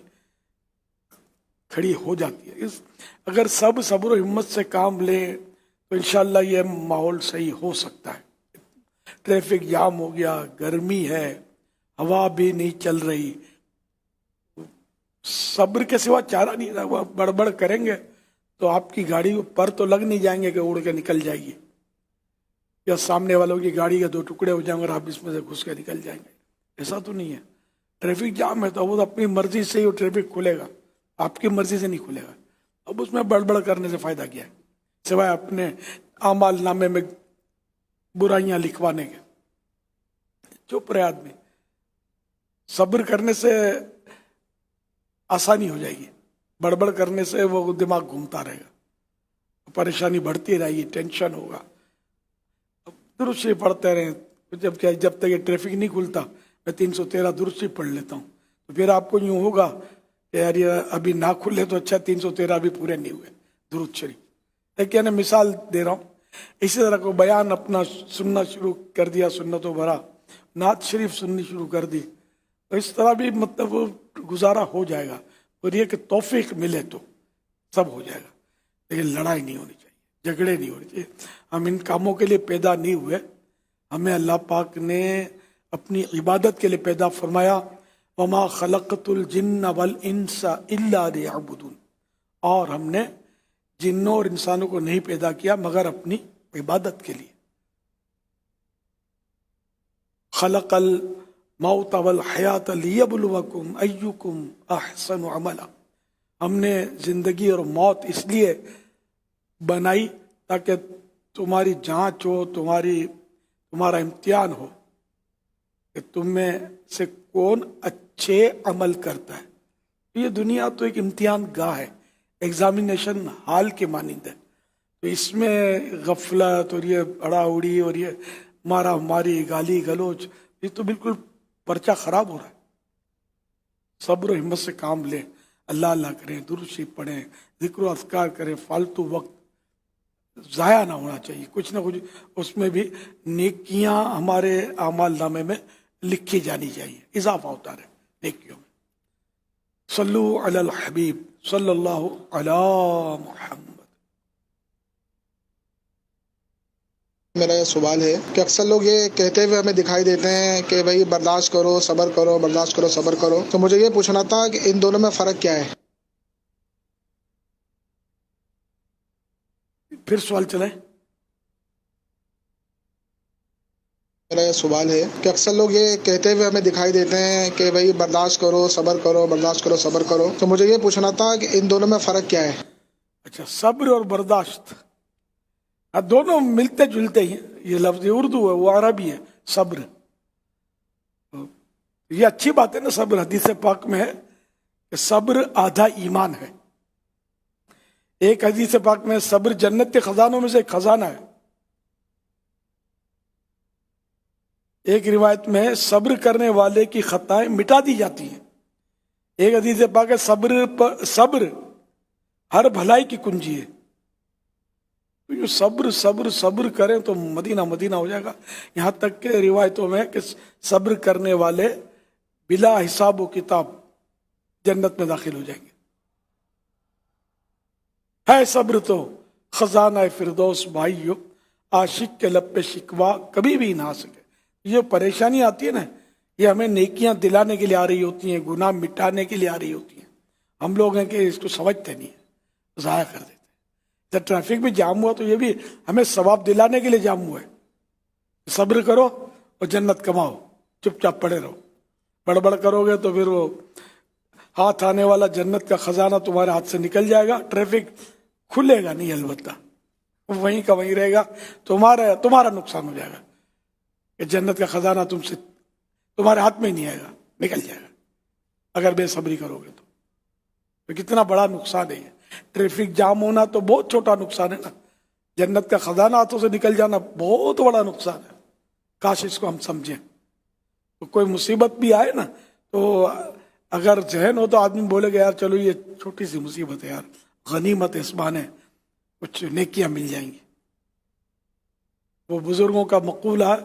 खड़ी हो जाती है। अगर सब सब्र और हिम्मत से काम लें तो इंशाअल्लाह ये माहौल सही हो सकता है। ट्रैफिक जाम हो गया, गर्मी है, हवा भी नहीं चल रही, सब्र के सिवा चारा नहीं रहा। वो बड़बड़ करेंगे तो आपकी गाड़ी पर तो लग नहीं जाएंगे कि उड़ के निकल जाएगी, या सामने वालों की गाड़ी के दो टुकड़े हो जाएंगे और आप इसमें से घुस के निकल जाएंगे। ऐसा तो नहीं है। ट्रैफिक जाम है तो वो अपनी मर्जी से ही वो ट्रैफिक खुलेगा, आपकी मर्जी से नहीं खुलेगा। अब उसमें बड़बड़ करने से फायदा क्या है, सिवाय अपने आमाल नामे में बुराइयां लिखवाने के। चुप रहे आदमी, सब्र करने से आसानी हो जाएगी, बड़बड़ करने से वो दिमाग घूमता रहेगा, परेशानी बढ़ती रहेगी, टेंशन होगा। दुरूद शरीफ पढ़ते रहें, जब तक ये ट्रैफिक नहीं खुलता मैं 313 दुरूद शरीफ पढ़ लेता हूँ, तो फिर आपको यूँ होगा कि यार ये अभी ना खुले तो अच्छा 313 भी पूरे नहीं हुए दुरूद शरीफ। एक यानी मिसाल दे रहा हूँ। इसी तरह को बयान अपना सुनना शुरू कर दिया, सुन्नतों भरा नात शरीफ सुननी शुरू कर दी, तो इस तरह भी मतलब गुजारा हो जाएगा। और ये कि तौफीक मिले तो सब हो जाएगा, लेकिन लड़ाई नहीं होनी चाहिए, झगड़े नहीं होने चाहिए। हम इन कामों के लिए पैदा नहीं हुए, हमें अल्लाह पाक ने अपनी इबादत के लिए पैदा फरमाया, वमा खलक़तुल जिन्न वल इंसा इल्ला लियअबुदून, और हमने जिन्नों और इंसानों को नहीं पैदा किया मगर अपनी इबादत के लिए। खलक़ल मौत वल हयात लियब्लुवकुम अय्युकुम अहसनु अमला, हमने जिंदगी और मौत इसलिए बनाई ताकि तुम्हारी जांच हो, तुम्हारा इम्तिहान हो कि तुम में से कौन अच्छे अमल करता है। ये दुनिया तो एक इम्तिहान गाह है, एग्जामिनेशन हॉल के मानिंद है। तो इसमें गफलत और ये अड़ाउड़ी और ये मारा मारी, गाली गलोच, ये तो बिल्कुल पर्चा खराब हो रहा है। सब्र हिम्मत से काम लें, अल्लाह अल्लाह करें, दुरूद शरीफ पढ़ें, जिक्र अज़कार करें, फालतू वक्त ज़ाया ना होना चाहिए। कुछ ना कुछ उसमें भी नेकियां हमारे आमाल नामे में लिखी जानी चाहिए, इजाफा होता रहे नेकियों में। सल्लु अलल हबीब सल्लल्लाहु अला मुहम्मद। मेरा ये सवाल है कि अक्सर लोग ये कहते हुए हमें दिखाई देते हैं कि भाई बर्दाश्त करो, सब्र करो, बर्दाश्त करो, सब्र करो, तो मुझे ये पूछना था कि इन दोनों में फ़र्क क्या है? फिर सवाल चलाएं। मेरा ये सवाल है कि अक्सर लोग ये कहते हुए हमें दिखाई देते हैं कि भाई बर्दाश्त करो, सब्र करो, बर्दाश्त करो, सब्र करो, तो मुझे ये पूछना था कि इन दोनों में फ़र्क क्या है? अच्छा, सब्र और बर्दाश्त दोनों मिलते जुलते ही, ये लफ्ज़ उर्दू है, वो अरबी है सब्र। ये अच्छी बात है ना, सब्र हदीस पाक में है कि सब्र आधा ईमान है। एक हदीस पाक में सब्र जन्नत के खजानों में से एक खजाना है। एक रिवायत में सब्र करने वाले की खताएं मिटा दी जाती हैं। एक हदीस पाक है सब्र हर भलाई की कुंजी है। तो जो सब्र सब्र सब्र करें तो मदीना मदीना हो जाएगा। यहाँ तक के रिवायतों में कि सब्र करने वाले बिला हिसाब व किताब जन्नत में दाखिल हो जाएंगे। है सब्र तो खजाना फिरदौस भाइयों, आशिक के लब पे शिकवा कभी भी ना आ सके। ये परेशानी आती है ना, ये हमें नेकियां दिलाने के लिए आ रही होती हैं, गुनाह मिटाने के लिए आ रही होती हैं। हम लोग हैं कि इसको समझते नहीं है, ज़ाया कर देते। जब ट्रैफिक में जाम हुआ तो ये भी हमें सवाब दिलाने के लिए जाम हुआ है। सब्र करो और जन्नत कमाओ, चुपचाप पड़े रहो। बड़बड़ करोगे तो फिर वो हाथ आने वाला जन्नत का खजाना तुम्हारे हाथ से निकल जाएगा। ट्रैफिक खुलेगा नहीं, अलबत्ता वहीं का वहीं रहेगा। तुम्हारा नुकसान हो जाएगा कि जन्नत का खजाना तुमसे तुम्हारे हाथ में ही नहीं आएगा, निकल जाएगा अगर बेसब्री करोगे तो कितना बड़ा नुकसान है ये। ट्रैफिक जाम होना तो बहुत छोटा नुकसान है ना, जन्नत का खजाना हाथों से निकल जाना बहुत बड़ा नुकसान है। काश इसको हम समझें। तो कोई मुसीबत भी आए ना, तो अगर जहन हो तो आदमी बोलेगा यार चलो ये छोटी सी मुसीबत है यार, गनीमत इस बहाने कुछ नेकियां मिल जाएंगी। वो बुजुर्गों का मकूला है,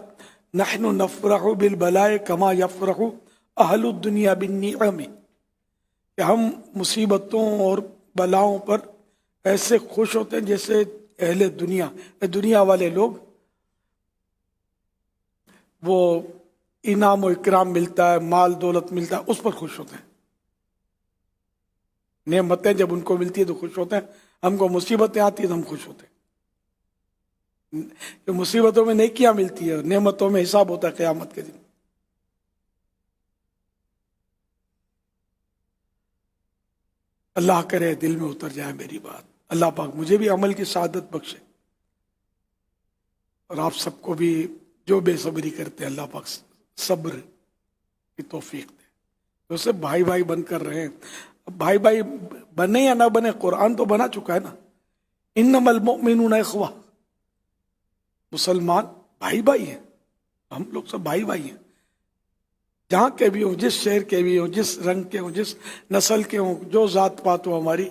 नहनु नफरहु बिल बलाए कमा यफरहु अहलु दुनिया बिन निअमी, कि हम मुसीबतों और बलाओं पर ऐसे खुश होते हैं जैसे अहले दुनिया वाले लोग, वो इनाम और इकराम मिलता है, माल दौलत मिलता है, उस पर खुश होते हैं। नेमतें जब उनको मिलती है तो खुश होते हैं, हमको मुसीबतें आती है तो हम खुश होते हैं। तो मुसीबतों में नेकियां मिलती है, नेमतों में हिसाब होता है क़यामत के दिन। अल्लाह करे दिल में उतर जाए मेरी बात। अल्लाह पाक मुझे भी अमल की सआदत बख्शे और आप सबको भी जो बेसब्री करते हैं अल्लाह पाक सब्र की तौफीक दे। तो उससे भाई भाई बनकर रहे। भाई भाई बने या ना बने, कुरान तो बना चुका है ना, इन्नमल मुमिनूना इख्वा, मुसलमान भाई भाई हैं, हम लोग सब भाई भाई हैं, जहाँ के भी हों, जिस शहर के भी हों, जिस रंग के हों, जिस नस्ल के हों, जो जात पात हो हमारी,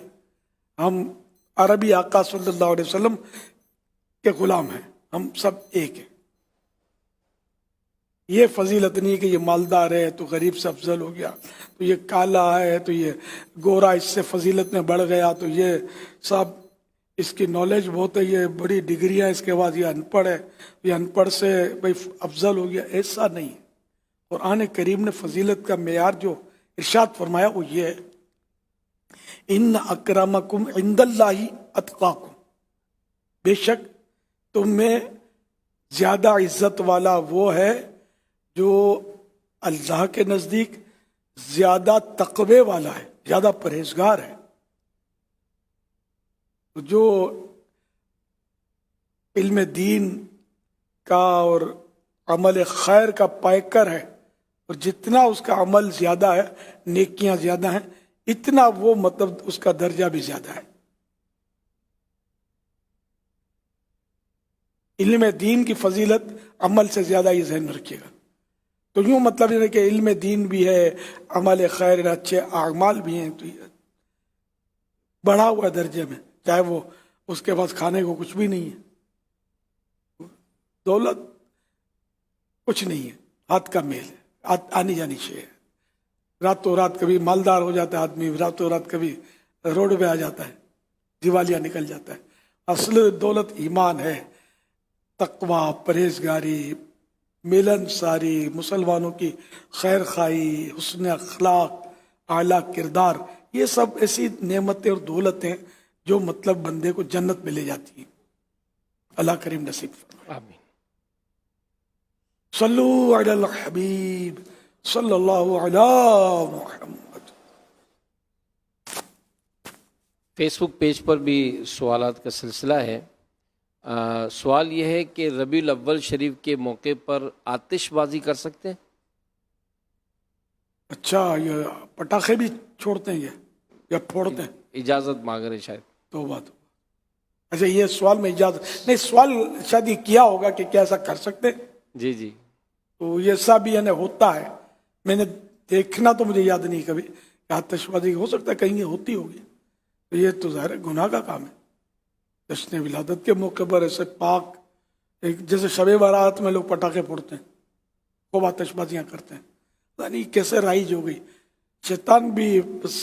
हम अरबी आका सल्लल्लाहु अलैहि वसल्लम के गुलाम हैं, हम सब एक हैं। ये फजीलत नहीं कि ये मालदार है तो गरीब से अफजल हो गया, तो ये काला है तो ये गोरा इससे फजीलत में बढ़ गया, तो ये सब इसकी नॉलेज बहुत है, ये बड़ी डिग्रियां इसके बाद ये अनपढ़ है, ये अनपढ़ से भाई अफजल हो गया, ऐसा नहीं है। कुरान करीम ने फजीलत का मेयार जो इरशाद फरमाया वो ये है, इन्न अकरमकुम इंदल्लाहि अतकाकुम, बेशक तुम में ज्यादा इज्जत वाला वो है जो अल्लाह के नजदीक ज्यादा तकवे वाला है, ज्यादा परहेजगार है। तो जो इल्म दीन का और अमल खैर का पायकर है, और जितना उसका अमल ज्यादा है, नेकियां ज्यादा हैं, इतना वो मतलब उसका दर्जा भी ज्यादा है। इल्म दीन की फजीलत अमल से ज्यादा ही ज़हन में रखिएगा। तो यूं मतलब ये कि इल्म दीन भी है, अमल खैर, अच्छे आमाल भी हैं, तो ये बढ़ा हुआ दर्जे में, चाहे वो उसके पास खाने को कुछ भी नहीं है, दौलत कुछ नहीं है, हाथ का मेल है, आनी जानी शे है। रातों रात कभी मालदार हो जाता है आदमी, रातों रात कभी रोड पे आ जाता है, दिवालिया निकल जाता है। असल दौलत ईमान है, तकवा, परहेजगारी, मिलनसारी, मुसलमानों की खैर खाई, हुस्न अखलाक, आला किरदार, ये सब ऐसी नेमतें और दौलतें जो मतलब बंदे को जन्नत में ले जाती हैं। अल्लाह करीम नसीब फरमाए। आमीन। सल्लु अलल हबीब सल्लल्लाहु अला मुहम्मद। फेसबुक पेज पर भी सवालात का सिलसिला है। सवाल यह है कि रबीउल अव्वल शरीफ के मौके पर आतिशबाजी कर सकते हैं? अच्छा, ये पटाखे भी छोड़ते हैं ये या फोड़ते हैं? इजाज़त मांग रहे शायद। तो बात, अच्छा ये सवाल में इजाज़त नहीं, सवाल शायद ये किया होगा कि क्या ऐसा कर सकते हैं? जी जी। तो ये सब भी यानी होता है, मैंने देखना तो मुझे याद नहीं कभी आतिशबाजी हो सकता है कहीं होती होगी, तो ये तो ज़ाहिर गुनाह का काम है। जश्न विलादत के मौके पर ऐसे पाक, एक जैसे शब बारात में लोग पटाखे फोड़ते हैं, खूब आतिशबाजियाँ करते हैं, यानी कैसे राइज हो गई। शैतान भी बस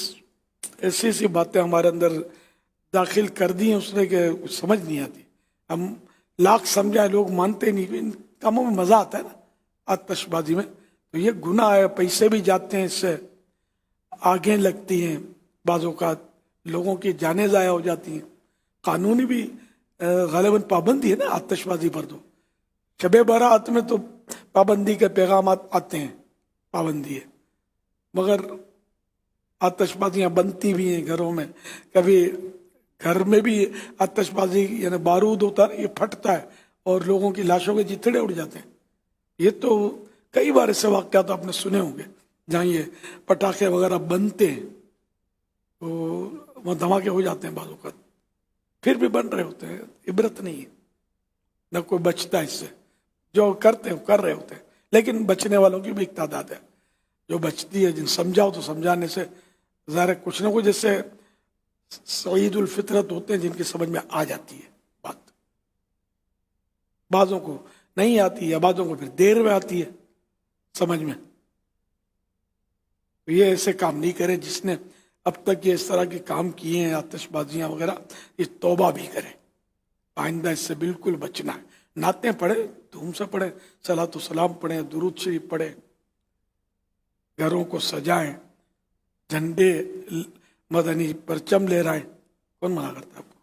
ऐसी ऐसी बातें हमारे अंदर दाखिल कर दी हैं उसने कि समझ नहीं आती। हम लाख समझाए, लोग मानते नहीं। इन कामों में मज़ा आता है ना आतिशबाजी में, तो ये गुनाह है, पैसे भी जाते हैं इससे, आगे लगती हैं, बाज़ औक़ात लोगों की जानें ज़ाया हो जाती हैं। कानूनी भी ग़ालिबन पाबंदी है ना आतिशबाजी पर, तो शब बारात में तो पाबंदी के पैगाम आते हैं, पाबंदी है, मगर आतिशबाजियाँ बनती भी हैं घरों में। कभी घर में भी आतिशबाजी यानी बारूद होता है, ये फटता है और लोगों की लाशों के जितड़े उड़ जाते हैं। ये तो कई बार ऐसे वाक़यात तो आपने सुने होंगे जहाँ ये पटाखे वगैरह बनते हैं तो वहाँ धमाके हो जाते हैं, बाज़ औक़ात फिर भी बन रहे होते हैं। इबरत नहीं है, न कोई बचता है इससे, जो करते हैं कर रहे होते हैं, लेकिन बचने वालों की भी एक तादाद है जो बचती है। जिन समझाओ तो समझाने से ज़ाहिर कुछ ना कुछ, जैसे सईद उल फितरत होते हैं जिनकी समझ में आ जाती है बात, बाज़ों को नहीं आती है, बाज़ों को फिर देर में आती है समझ में। तो ये ऐसे काम नहीं करे। जिसने अब तक ये इस तरह के काम किए हैं, आतिशबाजियाँ वगैरह, ये तौबा भी करे, आइंदा इससे बिल्कुल बचना है। नातें पढ़े, धूम से पढ़े, सलातो सलाम पढ़े, दुरूद शरीफ पढ़े, घरों को सजाएं, झंडे मदनी परचम ले रहे हैं, कौन मना करता है आपको?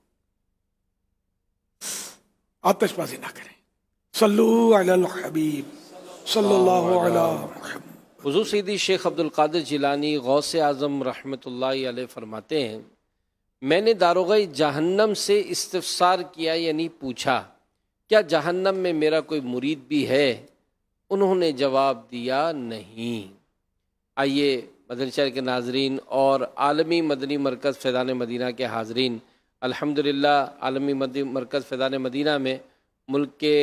आतिशबाजी ना करें। सल्लू अलल हबीब सल्लल्लाहु अलैहि वसल्लम। हुज़ूर सैयदी शेख अब्दुल कादिर जिलानी गौसे आज़म रहमतुल्लाहि अलैह फरमाते हैं, मैंने दारोग़े जहन्नम से इस्तिफ़सार किया, यानी पूछा क्या जहन्नम में मेरा कोई मुरीद भी है? उन्होंने जवाब दिया नहीं। आइए मदनी शहर के नाजरीन और आलमी मदनी मरकज़ फ़ैज़ान मदीना के हाज़रीन, अल्हम्दुलिल्लाह आलमी मदनी मरकज़ फ़ैज़ान मदीना में मुल्क के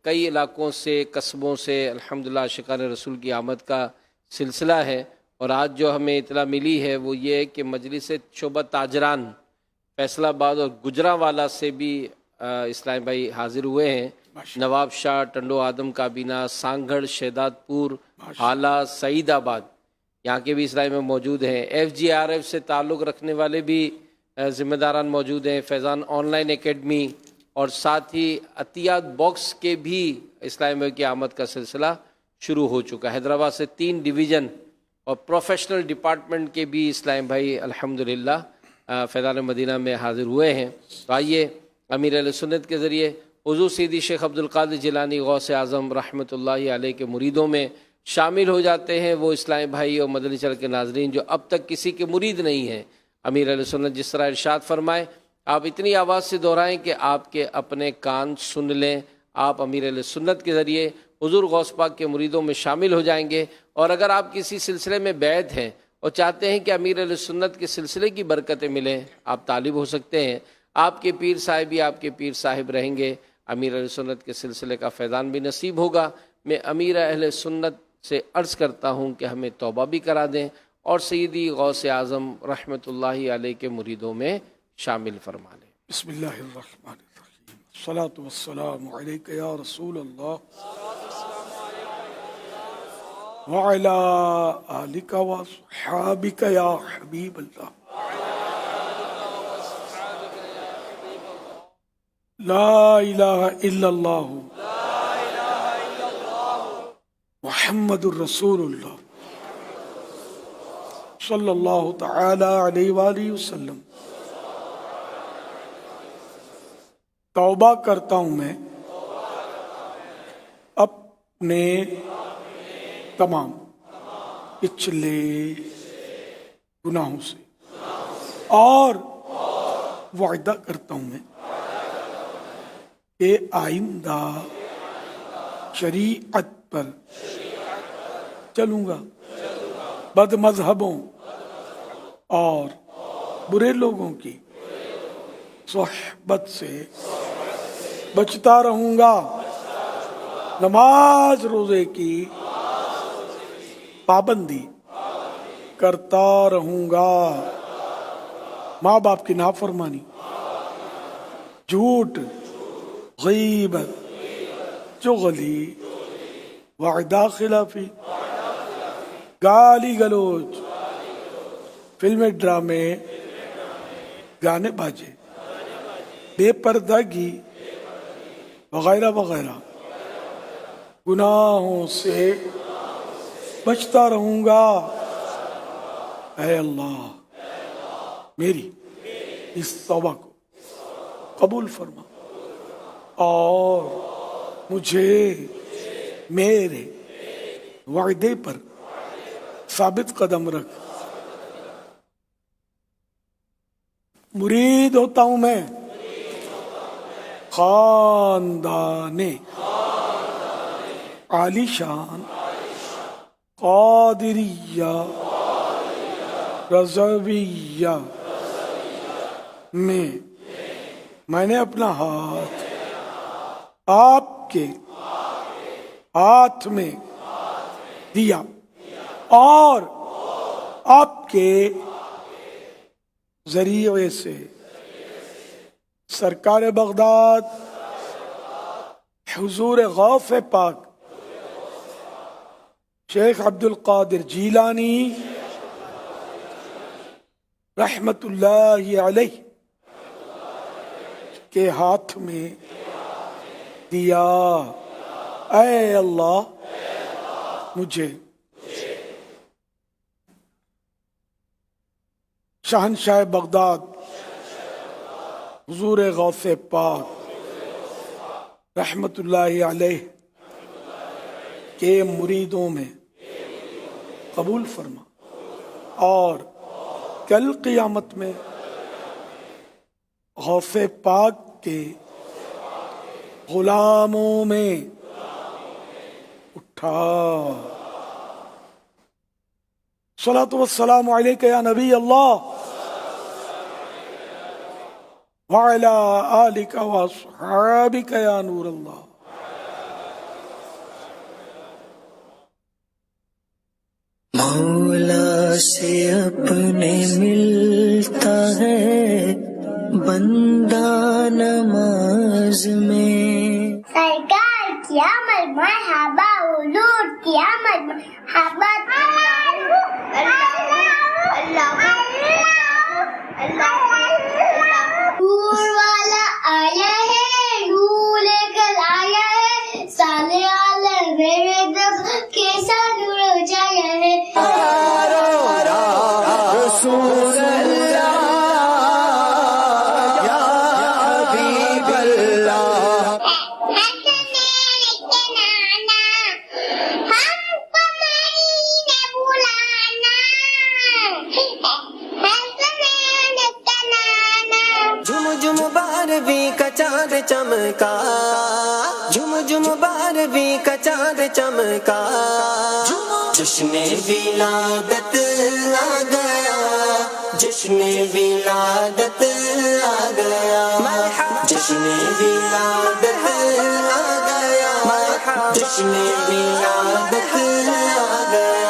कई इलाक़ों से, कस्बों से अल्हम्दुलिल्लाह आशिक़ान रसूल की आमद का सिलसिला है। और आज जो हमें इतला मिली है वो ये है कि मजलिस शोबा ताजरान फैसलाबाद और गुजरावाला से भी इस्लाम भाई हाजिर हुए हैं। नवाब शाह, टंडो आदम काबीना, सांगढ़, शहदादपुर, हाला, सईदाबाद, यहाँ के भी इस्लाम में मौजूद हैं। FGRF से ताल्लुक़ रखने वाले भी ज़िम्मेदारान मौजूद हैं। फैज़ान ऑनलाइन एकेडमी और साथ ही अतियात बॉक्स के भी इस्लाम की आमद का सिलसिला शुरू हो चुका है। हैदराबाद से 3 डिवीज़न और प्रोफेशनल डिपार्टमेंट के भी इस्लाम भाई अल्हम्दुलिल्लाह फैज़ान मदीना में हाज़िर हुए हैं। तो आइए अमीर अहले सुन्नत के ज़रिए हुज़ूर सैयदी शेख अब्दुल कादिर जिलानी गौसे आज़म रहमतुल्लाहि अलैह के मुरीदों में शामिल हो जाते हैं वो इस्लामी भाई और मदनी चैनल के नाजरीन जो अब तक किसी के मुरीद नहीं हैं। अमीर अहले सुन्नत जिस तरह इरशाद फरमाए, आप इतनी आवाज़ से दोहराएं कि आपके अपने कान सुन लें। आप अमीर अहले सुन्नत के ज़रिए हुज़ूर गौस पाक के मुरीदों में शामिल हो जाएंगे। और अगर आप किसी सिलसिले में बैत हैं और चाहते हैं कि अमीर अहले सुन्नत के सिलसिले की बरकतें मिलें, आप तालिब हो सकते हैं। आपके पीर साहिब ही आपके पीर साहिब रहेंगे। अमीर अहले सुन्नत के सिलसिले का फैज़ान भी नसीब होगा। मैं अमीर अहले सुन्नत से अर्ज़ करता हूँ कि हमें तौबा भी करा दें और सैयदी गौसे आज़म रहमतुल्लाहि अलैह के मुरीदों में शामिल फरमा लें। बिस्मिल्लाहिर्रहमानिर्रहीम। सलातु वस्सलामु अलैका या रसूल अल्लाह व अला आलिका व अस्हाबिका या हबीब अल्लाह। ला इलाहा इल्लल्लाह मुहम्मदुर रसूलुल्लाह सल्लल्लाहु तआला अलैहि वालिहि वसल्लम। तौबा करता हूँ मैं अपने तमाम पिछले गुनाहों से और वायदा करता हूँ मैं कि आइंदा शरीअत पर चलूँगा, बदमज़हबों और बुरे लोगों की सोहबत से बचता रहूँगा, नमाज रोज़े की पाबंदी करता रहूँगा, माँ बाप की नाफरमानी, झूठ, गीबत, चुगली, वादा खिलाफी, गाली गलोच, फिल्में, ड्रामे, गाने बाजे, बेपर्दगी वगैरह वगैरह गुनाहों से बचता रहूँगा। ऐ अल्लाह मेरी इस तौबा को कबूल फरमा और मुझे मेरे वायदे पर साबित कदम रख। मुरीद होता हूँ मैं खानदाने आलीशान कादिरिया रज़विया में मैंने अपना हाथ आपके हाथ में दिया और आपके जरिए से सरकार बगदाद हुजूर गौस पाक शेख अब्दुल कादिर जीलानी रहमतुल्लाहि अलैह के हाथ में दिया। ऐ अल्लाह मुझे शहनशाह बगदाद हुजूर गौस पाक रहमतुल्लाहि अलैह के मुरीदों में कबूल फरमा और कल क़ियामत में गौस पाक के गुलामों में उठा। सलातु वस्सलामु अलैका या नबी अल्लाह व अला आलिका व अस्हाबिका या नूर अल्लाह। मौला से अपने मिलता है बंदा नमाज में। सरकार की अमल मरहबा हुजूर की अमल मरहबा। नूर वाला आया है, नूर लेकर आया है, साले आलम मेरे दम कैसा नूर जाया है। चाँद चमका, झुम झुम बारहवीं का चाँद चमका, जश्ने विलादत आ गया, जश्ने विलादत आ गया, जश्ने विलादत आ गया, जश्ने विलादत आ गया।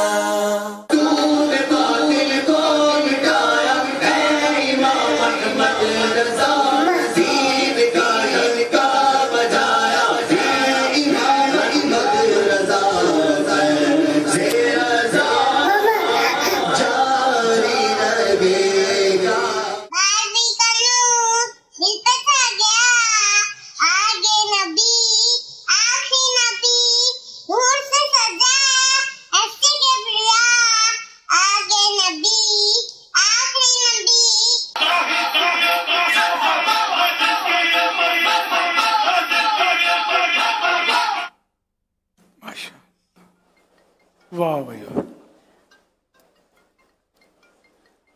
वाह भाई वाह,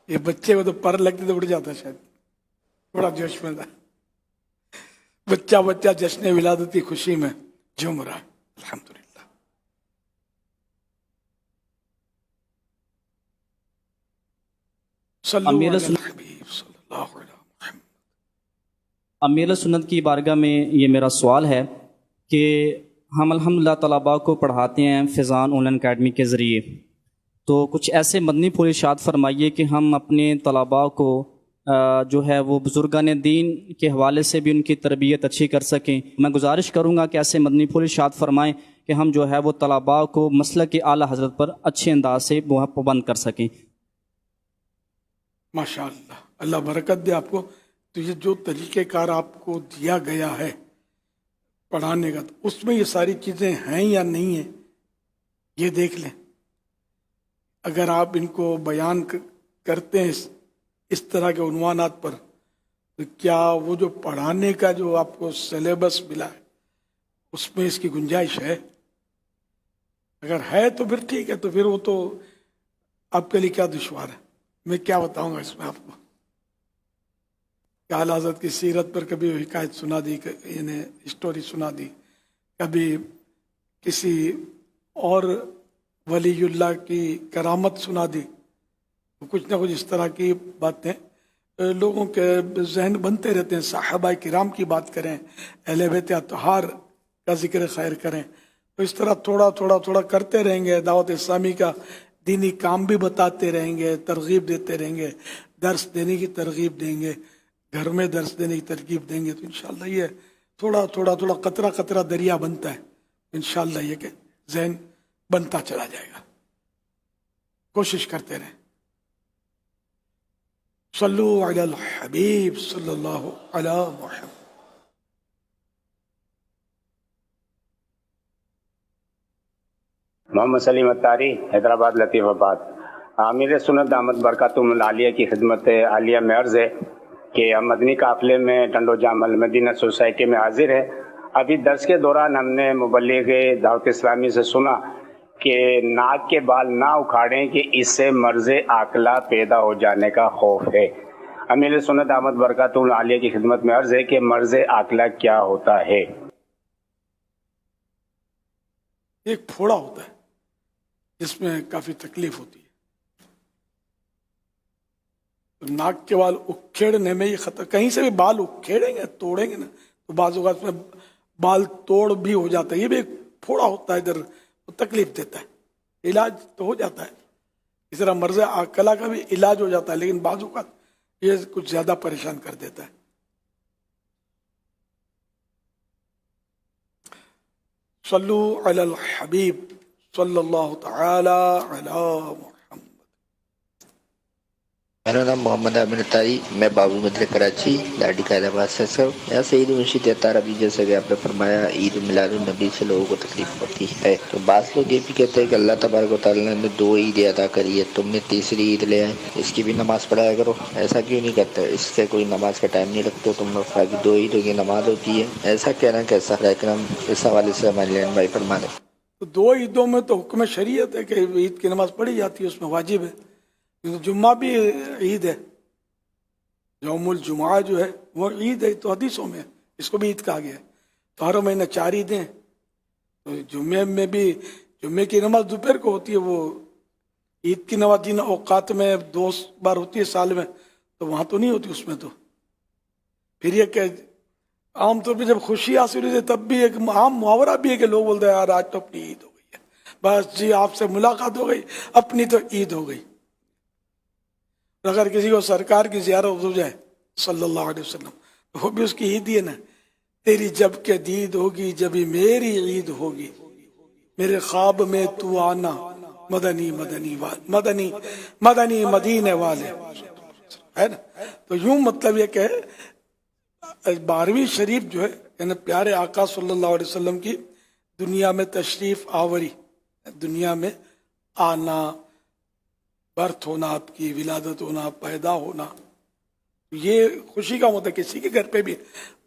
ये बच्चे को तो पर लगते तो उड़ जाता शायद, बड़ा जोश में था। बच्चा बच्चा जश्न विलादत की खुशी में झूम रहा है। अल्हम्दुलिल्लाह। अमीर सुन्नत की बारगाह में ये मेरा सवाल है कि हम अल्हम्दुलिल्लाह तलबा को पढ़ाते हैं फ़ैज़ान ऑनलाइन अकेडमी के ज़रिए, तो कुछ ऐसे मदनी फूल इरशाद फरमाइए कि हम अपने तलबा को जो है वो बुज़ुर्गान दीन के हवाले से भी उनकी तरबियत अच्छी कर सकें। मैं गुजारिश करूँगा कि ऐसे मदनी फूल इरशाद फरमाएँ कि हम जो है वो तलबा को मसलक के आला हज़रत पर अच्छे अंदाज से वो पाबंद कर सकें। माशाअल्लाह, अल्लाह बरकत दे आपको। तो ये जो तरीक़ेकार आपको दिया गया है पढ़ाने का, तो उसमें ये सारी चीज़ें हैं या नहीं हैं ये देख लें। अगर आप इनको बयान करते हैं इस तरह के उन्वानात पर, तो क्या वो जो पढ़ाने का जो आपको सिलेबस मिला है उसमें इसकी गुंजाइश है? अगर है तो फिर ठीक है, तो फिर वो तो आपके लिए क्या दुश्वार है। मैं क्या बताऊंगा इसमें आपको। आला हज़रत की सीरत पर कभी हिकायत सुना दी, इन्हें स्टोरी सुना दी, कभी किसी और वलीयुल्लाह की करामत सुना दी, तो कुछ ना कुछ इस तरह की बातें लोगों के जहन बनते रहते हैं। सहाबा किराम की बात करें, अहले बैत अतहार का जिक्र खैर करें, तो तो इस तरह थोड़ा थोड़ा थोड़ा करते रहेंगे, दावत इस्लामी का दीनी काम भी बताते रहेंगे, तरगीब देते रहेंगे, दर्स देने की तरगीब देंगे, घर में दर्स देने की तरगीब देंगे, तो इंशाअल्लाह ये थोड़ा थोड़ा थोड़ा कतरा कतरा दरिया बनता है, इंशाअल्लाह ये कि ज़हन बनता चला जाएगा। कोशिश करते रहें। सल्लु अलल हबीब सल्लल्लाहु अला मुहम्मद। मोहम्मद सलीम अत्तारी, हैदराबाद लतीफ़ाबाद। आमिर सुन्नत दामद बरकातुहुल आलिया की खिदमत आलिया में अर्ज़ है कि हम मदनी काफ़िले में टंडो जामल मदीना सोसाइटी में हाजिर है। अभी दर्स के दौरान हमने मुबल्लिग दावत इस्लामी से सुना कि नाक के बाल ना उखाड़ें कि इससे मर्ज़ आकला पैदा हो जाने का खौफ है। आमिर सुन्नत दामद बरकातुहुल आलिया की खिदमत में अर्ज़ है कि मर्ज़ आकला क्या होता है? एक फोड़ा होता है जिसमें काफी तकलीफ होती है, तो नाक के बाल उखेड़ने में ये खतर, कहीं से भी बाल उखेड़ेंगे तोड़ेंगे ना तो बाज़ औक़ात में बाल तोड़ भी हो जाता है। ये भी एक फोड़ा होता है, इधर वो तकलीफ देता है, इलाज तो हो जाता है। इस तरह मर्ज़ आकला का भी इलाज हो जाता है, लेकिन बाज़ औक़ात ये कुछ ज्यादा परेशान कर देता है। सल्लु अलल हबीब सल्लल्लाहु तआला अला मुहम्मद। मेरा नाम मोहम्मद आमिर अत्तारी, मैं बाबू मदर कराची लाडी हैदराबाद से सर। यहाँ से ईद मुंशीद अत्तार अभी जैसे कि आपने फरमाया ईद मिलादुन नबी से लोगों को तकलीफ होती है, तो बास लोग ये भी कहते हैं कि अल्लाह तबारक व तआला ने 2 ईद अदा करी है, तुमने तीसरी ईद ले आए, इसकी भी नमाज पढ़ाया करो। ऐसा क्यों नहीं करते? इससे कोई नमाज का टाइम नहीं रखते तुम लोग? बाकी 2 ईदों की नमाज होती है, ऐसा कहना कैसा? लेकिन इस हवाले से हमारे लेन भाई फरमा दें। तो 2 ईदों में तो हुक्म शरीयत है कि ईद की नमाज पढ़ी जाती है, उसमें वाजिब है। जुम्मा भी ईद है, यौमुल जुमा जो है वो ईद है, तो हदीसों में इसको भी ईद कहा गया है। तो हर महीने 4 ईदें, तो जुम्मे में भी जुम्मे की नमाज दोपहर को होती है, वो ईद की नमाज जिन औकात में 2 बार होती है साल में, तो वहाँ तो नहीं होती उसमें। तो फिर ये कि आमतौर पर जब खुशी हासिल होती है तब भी एक आम मुहावरा भी है कि लोग बोलते हैं यार आज तो अपनी ईद हो गई है, बस जी आपसे मुलाकात हो गई, अपनी तो ईद हो गई। अगर किसी को सरकार की ज़ियारत हो जाए सल्लल्लाहु अलैहि वसल्लम, तो वो भी उसकी ईद ही है ना। तेरी जब के दीद होगी जब ही मेरी ईद होगी, मेरे ख्वाब में तू आना, मदनी मदनी मदनी मदनी मदीने वाले, है ना। तो यूं मतलब ये कि 12वीं शरीफ जो है यानी प्यारे आका सल्लल्लाहु अलैहि वसल्लम की दुनिया में तशरीफ आवरी, दुनिया में आना, बर्थ होना, आपकी विलादत होना, पैदा होना, ये खुशी का होता है। किसी के घर पे भी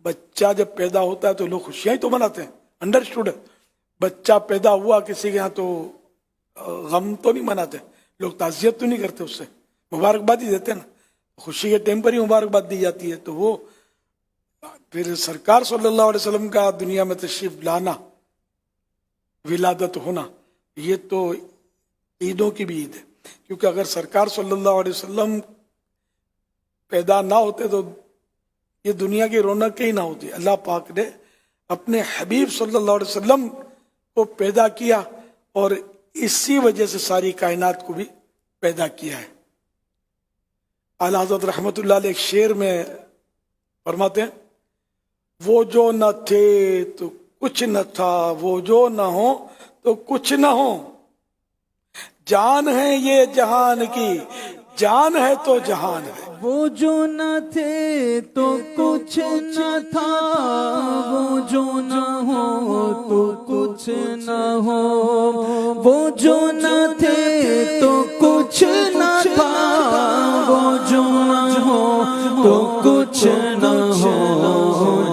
बच्चा जब पैदा होता है तो लोग खुशियां ही तो मनाते हैं, अंडरस्टूड है। बच्चा पैदा हुआ किसी के यहाँ तो गम तो नहीं मनाते लोग, ताज़ियत तो नहीं करते, उससे मुबारकबाद ही देते ना, खुशी के टाइम पर ही मुबारकबाद दी जाती है। तो वो फिर सरकार सल्लल्लाहु अलैहि वसल्लम का दुनिया में तशरीफ लाना, विलादत होना, ये तो ईदों की भी ईद है। क्योंकि अगर सरकार सल्लल्लाहु अलैहि वसल्लम पैदा ना होते तो ये दुनिया की रौनक ही ना होती। अल्लाह पाक ने अपने हबीब सल्लल्लाहु अलैहि वसल्लम को पैदा किया और इसी वजह से सारी कायनात को भी पैदा किया है। आला हज़रत रहमतुल्लाह अलैह एक शेर में फरमाते हैं, वो जो न थे तो कुछ न था, वो जो न हो तो कुछ न हो, जान है ये जहान की, जान है तो जहान है। वो जो न थे तो कुछ न था, वो जो न हो तो कुछ न हो, वो जो न थे तो कुछ न था, वो जो न हो तो कुछ न हो,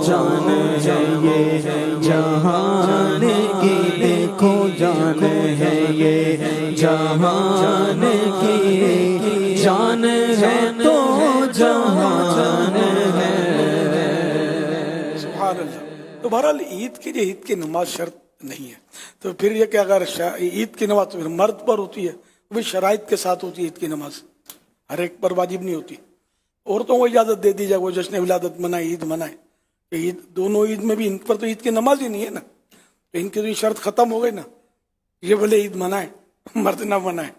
जान है ये जहान की, देखो जान है ये जहान की, जान है तो जहान है। सुभान अल्लाह। तो बहरहाल ईद के लिए ईद की नमाज शर्त नहीं है। तो फिर ये कि अगर ईद की नमाज तो फिर मर्द पर होती है, वो भी शराइत के साथ होती है। ईद की नमाज हर एक पर वाजिब नहीं होती। औरतों को इजाजत दे दी जाए, वो जश्न विलादत मनाए, ईद मनाए। ईद दोनों ईद में भी इन पर तो ईद की नमाज ही नहीं है ना। तो इनकी तो ये शर्त खत्म हो गई ना, ये बोले ईद मनाए मर्द ना मनाए,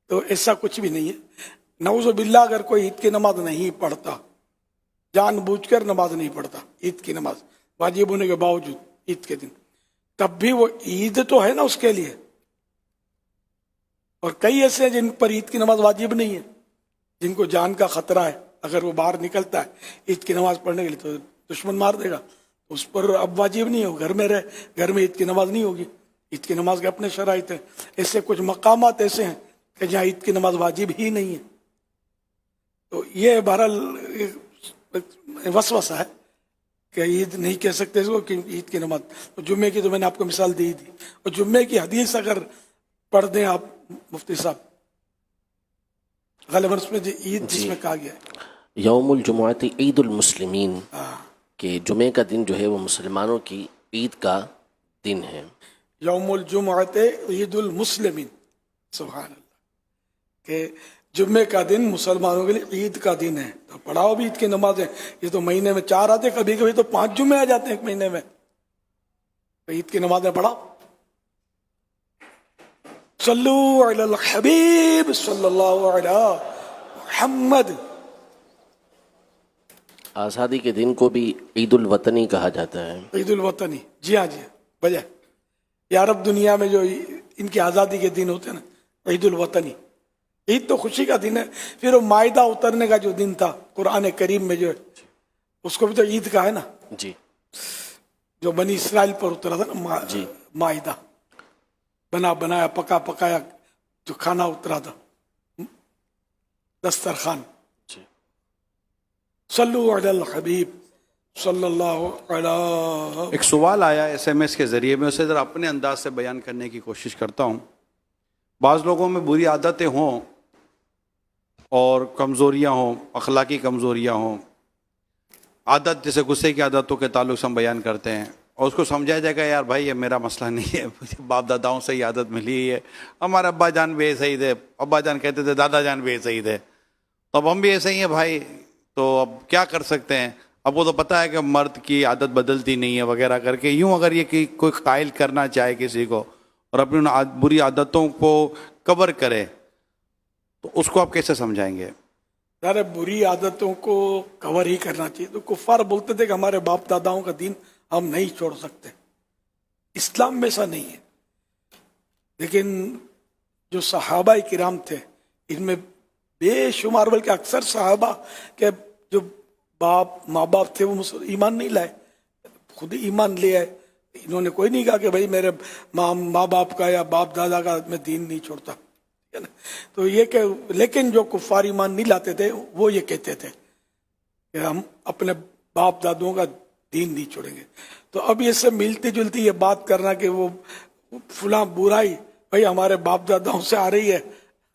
तो ऐसा कुछ भी नहीं है। नऊज़ बिल्ला अगर कोई ईद की नमाज नहीं पढ़ता, जानबूझकर नमाज नहीं पढ़ता, ईद की नमाज वाजिब होने के बावजूद ईद के दिन, तब भी वो ईद तो है ना उसके लिए। और कई ऐसे हैं जिन पर ईद की नमाज वाजिब नहीं है, जिनको जान का खतरा है, अगर वो बाहर निकलता है ईद की नमाज पढ़ने के लिए तो दुश्मन मार देगा, तो उस पर अब वाजिब नहीं हो, घर में रहे, घर में ईद की नमाज नहीं होगी। ईद की नमाज के अपने शराइत हैं। ऐसे कुछ मकामात ऐसे हैं कि जहाँ ईद की नमाज वाजिब ही नहीं है। तो ये बहरहाल वसवसा है कि ईद नहीं कह सकते इसको कि ईद की नमाज। तो जुम्मे की तो मैंने आपको मिसाल दी थी, और जुम्मे की हदीस अगर पढ़ दें आप मुफ्ती साहब, गलबन उसमें ईद जिसमें कहा गया है यौमुल जुमुअती ईदुल मुस्लिमीन, कि जुमे का दिन जो है वो मुसलमानों की ईद का दिन है। यौमुल जुमुअती ईदुल मुस्लिमीन, सुभान अल्लाह, के जुम्मे का दिन मुसलमानों के लिए ईद का दिन है। तो पढ़ाओ भी ईद की नमाज है। ये तो महीने में 4 आते, कभी कभी तो 5 जुम्मे आ जाते हैं एक महीने में, तो ईद की नमाजें पढ़ाओ। सल्लू अलल हबीब सल्लल्लाहु अलैहि मुहम्मद। आज़ादी के दिन को भी ईदुल वतनी कहा जाता है। ईदुल वतनी, जी हाँ जी, वजह ये अरब दुनिया में जो इनकी आज़ादी के दिन होते हैं ना, ईदुल वतनी। ईद तो खुशी का दिन है। फिर वो मायदा उतरने का जो दिन था कुरान करीम में जो है, उसको भी तो ईद का है ना जी, जो बनी इसराइल पर उतरा था ना जी, मायदा, बना बनाया पका पकाया जो खाना उतरा था, दस्तरखान। सल्लु अलल हबीब सल्लल्लाहु अलैहि। एक सवाल आया SMS के ज़रिए, मैं उसे ज़रा अपने अंदाज से बयान करने की कोशिश करता हूँ। बाज़ लोगों में बुरी आदतें हों और कमज़ोरियाँ हों, अखलाकी कमज़ोरियाँ हों, आदत जैसे गुस्से की आदतों के ताल्लुक से हम बयान करते हैं, और उसको समझाया जाएगा यार भाई ये मेरा मसला नहीं है, मुझे बाप दादाओं से ही आदत मिली है, हमारे अब्बा जान भी ऐसे ही थे, अब्बा जान कहते थे, दादा जान भी ऐसे ही थे, तो अब हम भी ऐसे ही हैं भाई, तो अब क्या कर सकते हैं। अब वो तो पता है कि मर्द की आदत बदलती नहीं है वगैरह करके, यूँ अगर ये कि कोई कायल करना चाहे किसी को और अपनी उन बुरी आदतों को कवर करे, तो उसको आप कैसे समझाएंगे? अरे बुरी आदतों को कवर ही करना चाहिए। तो कुफ्फार बोलते थे कि हमारे बाप दादाओं का दीन हम नहीं छोड़ सकते, इस्लाम में ऐसा नहीं है। लेकिन जो सहाबा किराम थे, इनमें बेशुमार, बल्कि अक्सर सहाबा के जो माँ बाप थे वो ईमान नहीं लाए, खुद ही ईमान ले आए। इन्होंने कोई नहीं कहा कि भाई मेरे माँ बाप का या बाप दादा का मैं दीन नहीं छोड़ता, है ना। तो ये कि लेकिन जो कुफ्फार ईमान नहीं लाते थे वो ये कहते थे कि हम अपने बाप दादों का दीन नहीं छोड़ेंगे। तो अब ये सब मिलती जुलती ये बात करना कि वो फुला बुराई भाई हमारे बाप दादाओं से आ रही है,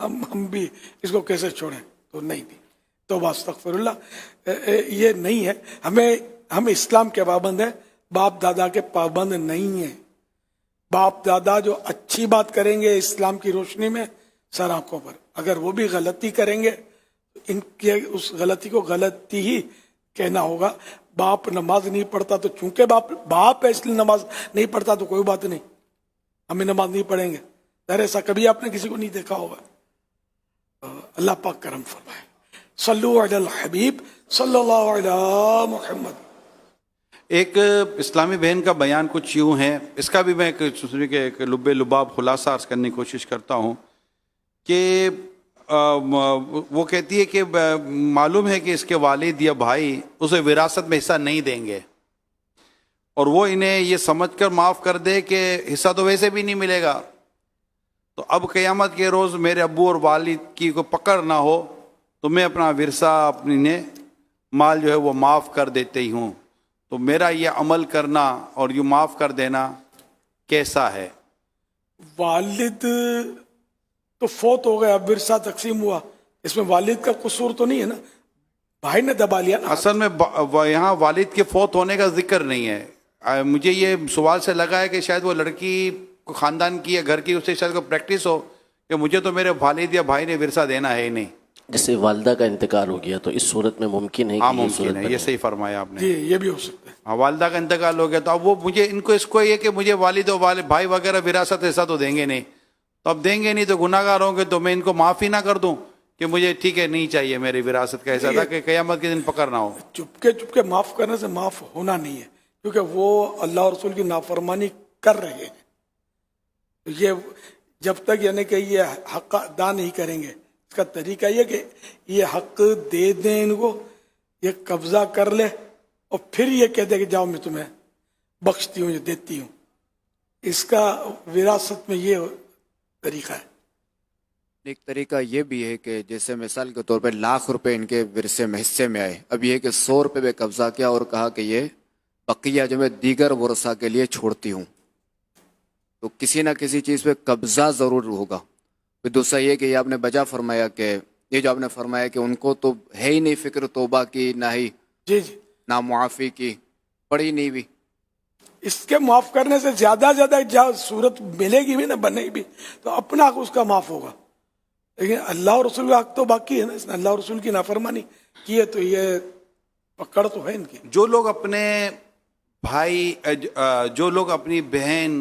हम भी इसको कैसे छोड़ें, तो नहीं भी, तो अस्तगफिरुल्लाह, ये नहीं है। हम इस्लाम के पाबंद हैं, बाप दादा के पाबंद नहीं है। बाप दादा जो अच्छी बात करेंगे इस्लाम की रोशनी में सर आंखों पर, अगर वो भी गलती करेंगे इनके उस गलती को गलती ही कहना होगा। बाप नमाज नहीं पढ़ता तो चूंकि बाप है इसलिए नमाज नहीं पढ़ता तो कोई बात नहीं, हमें नमाज नहीं पढ़ेंगे। अरे ऐसा कभी आपने किसी को नहीं देखा होगा। अल्लाह पाक करम फरमाए। सल्लु अलल हबीब सल्लल्लाहु अलैहि मुहम्मद। एक इस्लामी बहन का बयान कुछ यूँ है, इसका भी मैं एक लुब्बे लुबाब खुलासा अर्ज करने की कोशिश करता हूँ कि वो कहती है कि मालूम है कि इसके वालिद या भाई उसे विरासत में हिस्सा नहीं देंगे, और वो इन्हें ये समझकर माफ़ कर दे कि हिस्सा तो वैसे भी नहीं मिलेगा, तो अब क़यामत के रोज़ मेरे अब्बू और वालिद की कोई पकड़ ना हो तो मैं अपना विरसा अपने माल जो है वो माफ़ कर देती हूँ। तो मेरा ये अमल करना और यूँ माफ़ कर देना कैसा है? वालिद तो फौत हो गया, विरसा तकसीम हुआ, इसमें वालिद का कसूर तो नहीं है ना, भाई ने दबा लिया ना। असल में यहाँ वालिद के फौत होने का जिक्र नहीं है। मुझे ये सवाल से लगा है कि शायद वो लड़की को ख़ानदान की या घर की उससे शायद को प्रैक्टिस हो कि मुझे तो मेरे वालिद या भाई ने विरसा देना है ही नहीं। جیسے والدہ کا انتقال ہو گیا تو اس صورت میں ممکن ہے ہاں کہ یہ ممکن صورت ہے، بنے؟ یہ صحیح فرمایا آپ نے. جی یہ بھی ہو سکتا ہے. ہاں والدہ کا انتقال ہو گیا تو اب وہ مجھے اس کو یہ کہ مجھے والد و والد بھائی وغیرہ وراثت ایسا تو دیں گے نہیں، تو اب دیں گے نہیں تو گناہ گار ہوں گے، تو میں ان کو معافی نہ کر دوں کہ مجھے ٹھیک ہے نہیں چاہیے میری وراثت کا ایسا تھا کہ قیامت کے دن پکڑ نہ ہو. چپکے معاف کرنے سے معاف ہونا نہیں ہے، کیونکہ وہ اللہ اور رسول کی نافرمانی کر رہے ہیں. یہ جب تک یعنی کہ یہ حق ادا نہیں کریں گے، اس کا طریقہ یہ کہ یہ حق دے دیں ان کو، یہ قبضہ کر لے اور پھر یہ کہہ دے کہ جاؤ میں تمہیں بخشتی ہوں، یہ دیتی ہوں. اس کا وراثت میں یہ طریقہ ہے. ایک طریقہ یہ بھی ہے کہ جیسے مثال کے طور پہ ₹1,00,000 ان کے ورثے میں حصے میں آئے، اب یہ کہ ₹100 پہ قبضہ کیا اور کہا کہ یہ بقیہ جو میں دیگر ورثہ کے لیے چھوڑتی ہوں، تو کسی نہ کسی چیز پہ قبضہ ضرور ہوگا. پھر دوسرا یہ کہ یہ آپ نے بجا فرمایا کہ یہ جو آپ نے فرمایا کہ ان کو تو ہے ہی نہیں فکر توبہ کی، نہ ہی نہ معافی کی، پڑھی نہیں بھی. اس کے معاف کرنے سے زیادہ صورت ملے گی بھی نہ بنے گی بھی تو اپنا حق اس کا معاف ہوگا، لیکن اللہ اور رسول کا حق تو باقی ہے نا. اس نے اللہ اور رسول کی نافرمانی کی ہے تو یہ پکڑ تو ہے ان کی. جو لوگ اپنے بھائی، جو لوگ اپنی بہن،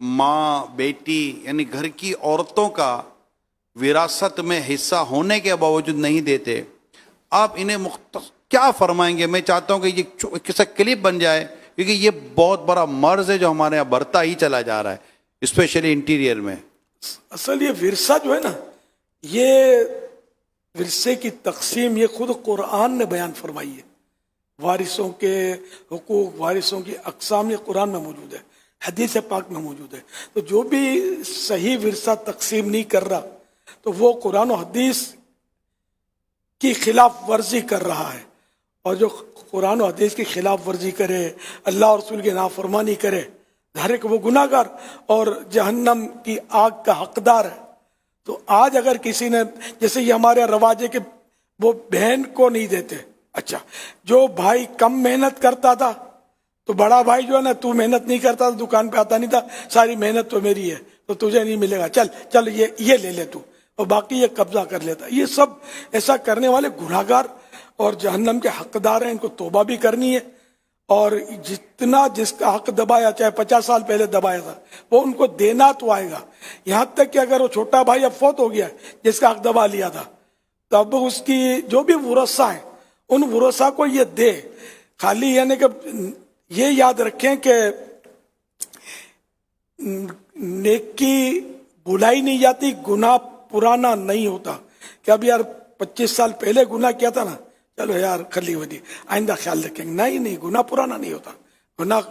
ماں، بیٹی یعنی گھر کی عورتوں کا وراثت میں حصہ ہونے کے باوجود نہیں دیتے، آپ انہیں کیا فرمائیں گے؟ میں چاہتا ہوں کہ یہ کسی کلپ بن جائے، کیونکہ یہ بہت بڑا مرض ہے جو ہمارے یہاں بڑھتا ہی چلا جا رہا ہے، اسپیشلی انٹیریئر میں. اصل یہ ورثہ جو ہے نا، یہ ورثے کی تقسیم یہ خود قرآن نے بیان فرمائی ہے. وارثوں کے حقوق، وارثوں کی اقسام یہ قرآن میں موجود ہے، حدیث پاک میں موجود ہے. تو جو بھی صحیح ورثہ تقسیم نہیں کر رہا تو وہ قرآن و حدیث کی خلاف ورزی کر رہا ہے، اور جو قرآن و حدیث کی خلاف ورزی کرے، اللہ اور رسول کی نافرمانی کرے، ہر ایک وہ گناہ گار اور جہنم کی آگ کا حقدار ہے. تو آج اگر کسی نے، جیسے یہ ہمارے رواج ہے کہ وہ بہن کو نہیں دیتے، اچھا جو بھائی کم محنت کرتا تھا تو بڑا بھائی جو ہے نا، تو محنت نہیں کرتا تھا، دکان پہ آتا نہیں تھا، ساری محنت تو میری ہے تو تجھے نہیں ملے گا، چل یہ لے لے تو، اور باقی یہ قبضہ کر لیتا. یہ سب ایسا کرنے والے گناہ گار اور جہنم کے حقدار ہیں. ان کو توبہ بھی کرنی ہے، اور جتنا جس کا حق دبایا، چاہے 50 سال پہلے دبایا تھا، وہ ان کو دینا تو آئے گا. یہاں تک کہ اگر وہ چھوٹا بھائی اب فوت ہو گیا جس کا حق دبا لیا تھا، تو اب اس کی جو بھی ورثہ ہیں ان ورثہ کو یہ دے. خالی یعنی کہ یہ یاد رکھیں کہ نیکی بھلائی نہیں جاتی، گناہ پرانا نہیں ہوتا. کہ اب یار 25 سال پہلے گناہ کیا تھا نا، چلو یار خلی ہو دی، آئندہ خیال رکھیں گے. نہیں، گناہ پرانا نہیں ہوتا، گناہ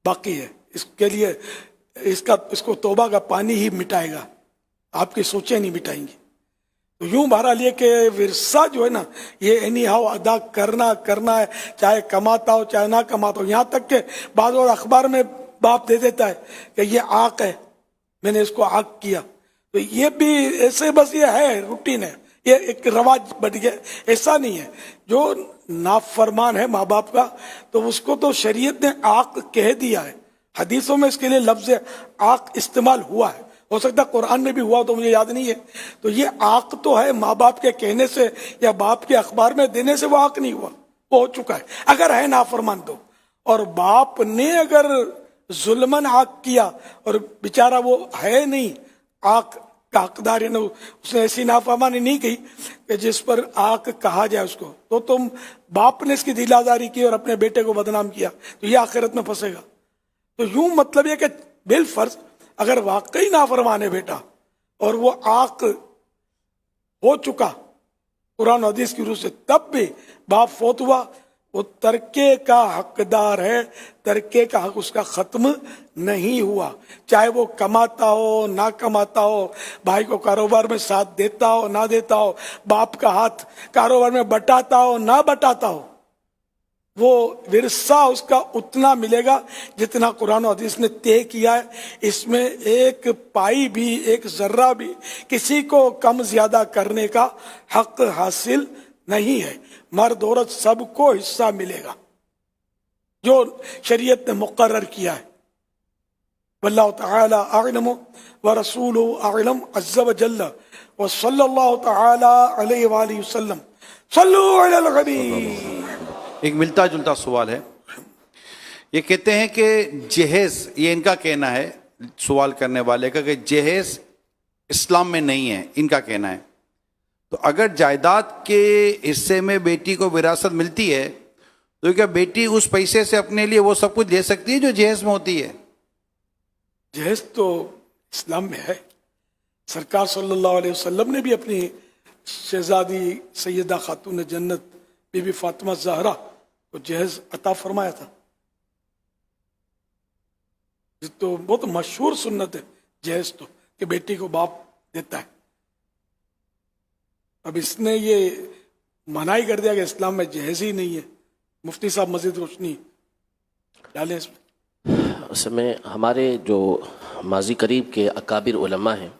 باقی ہے. اس کے لیے اس کو توبہ کا پانی ہی مٹائے گا، آپ کی سوچیں نہیں مٹائیں گی. تو یوں بہرحال یہ کہ ورثہ جو ہے نا، یہ اینی ہاؤ ادا کرنا ہے، چاہے کماتا ہو چاہے نہ کماتا ہو. یہاں تک کہ بعض اور اخبار میں باپ دے دیتا ہے کہ یہ عاق ہے، میں نے اس کو عاق کیا. تو یہ بھی ایسے بس یہ ہے، روٹین ہے، یہ ایک رواج بن گیا. ایسا نہیں ہے. جو نافرمان ہے ماں باپ کا تو اس کو تو شریعت نے عاق کہہ دیا ہے. حدیثوں میں اس کے لیے لفظ عاق استعمال ہوا ہے، ہو سکتا ہے قرآن میں بھی ہوا تو مجھے یاد نہیں ہے. تو یہ عاق تو ہے، ماں باپ کے کہنے سے یا باپ کے اخبار میں دینے سے وہ عاق نہیں ہوا، وہ ہو چکا ہے اگر ہے نافرمان تو. اور باپ نے اگر ظلمن عاق کیا اور بیچارہ وہ ہے نہیں عاق کا حقدار، یعنی اس نے ایسی نافرمانی نہیں کی کہ جس پر عاق کہا جائے اس کو، تو تم باپ نے اس کی دل آزاری کی اور اپنے بیٹے کو بدنام کیا تو یہ آخرت میں پھنسے گا. تو یوں مطلب یہ کہ بالفرض اگر واقعی نافرمان ہے بیٹا اور وہ عاق ہو چکا قرآن و حدیث کی روح سے، تب بھی باپ فوت ہوا، وہ ترکے کا حقدار ہے. ترکے کا حق اس کا ختم نہیں ہوا، چاہے وہ کماتا ہو نہ کماتا ہو، بھائی کو کاروبار میں ساتھ دیتا ہو نہ دیتا ہو، باپ کا ہاتھ کاروبار میں بٹاتا ہو نہ بٹاتا ہو، وہ ورثہ اس کا اتنا ملے گا جتنا قرآن و حدیث نے طے کیا ہے. اس میں ایک پائی بھی، ایک ذرہ بھی کسی کو کم زیادہ کرنے کا حق حاصل نہیں ہے. مرد عورت سب کو حصہ ملے گا جو شریعت نے مقرر کیا ہے. واللہ تعالی اعلم ورسولہ اعلم عز وجل वसल्लल्लाहु तआला अलैहि वालैहि वसल्लम सल्लु अलल हबीब। एक मिलता जुलता सवाल है, ये कहते हैं कि जहेज, ये इनका कहना है सवाल करने वाले का, कि जहेज इस्लाम में नहीं है, इनका कहना है। तो अगर जायदाद के हिस्से में बेटी को विरासत मिलती है तो क्या बेटी उस पैसे से अपने लिए वो सब कुछ ले सकती है जो जहेज में होती है? जहेज तो इस्लाम में है। सरकार सल्लल्लाहु अलैहि वसल्लम ने भी अपनी शहजादी सैयदा खातून जन्नत बीबी फातिमा ज़हरा को जहेज अता फरमाया था। ये तो बहुत मशहूर सुन्नत है जहेज तो, कि बेटी को बाप देता है। अब इसने ये मनाही कर दिया कि इस्लाम में जहेज ही नहीं है। मुफ्ती साहब मजीद रोशनी डालें इसमें। उसमें हमारे जो माजी करीब के अकाबिर उलमा हैं,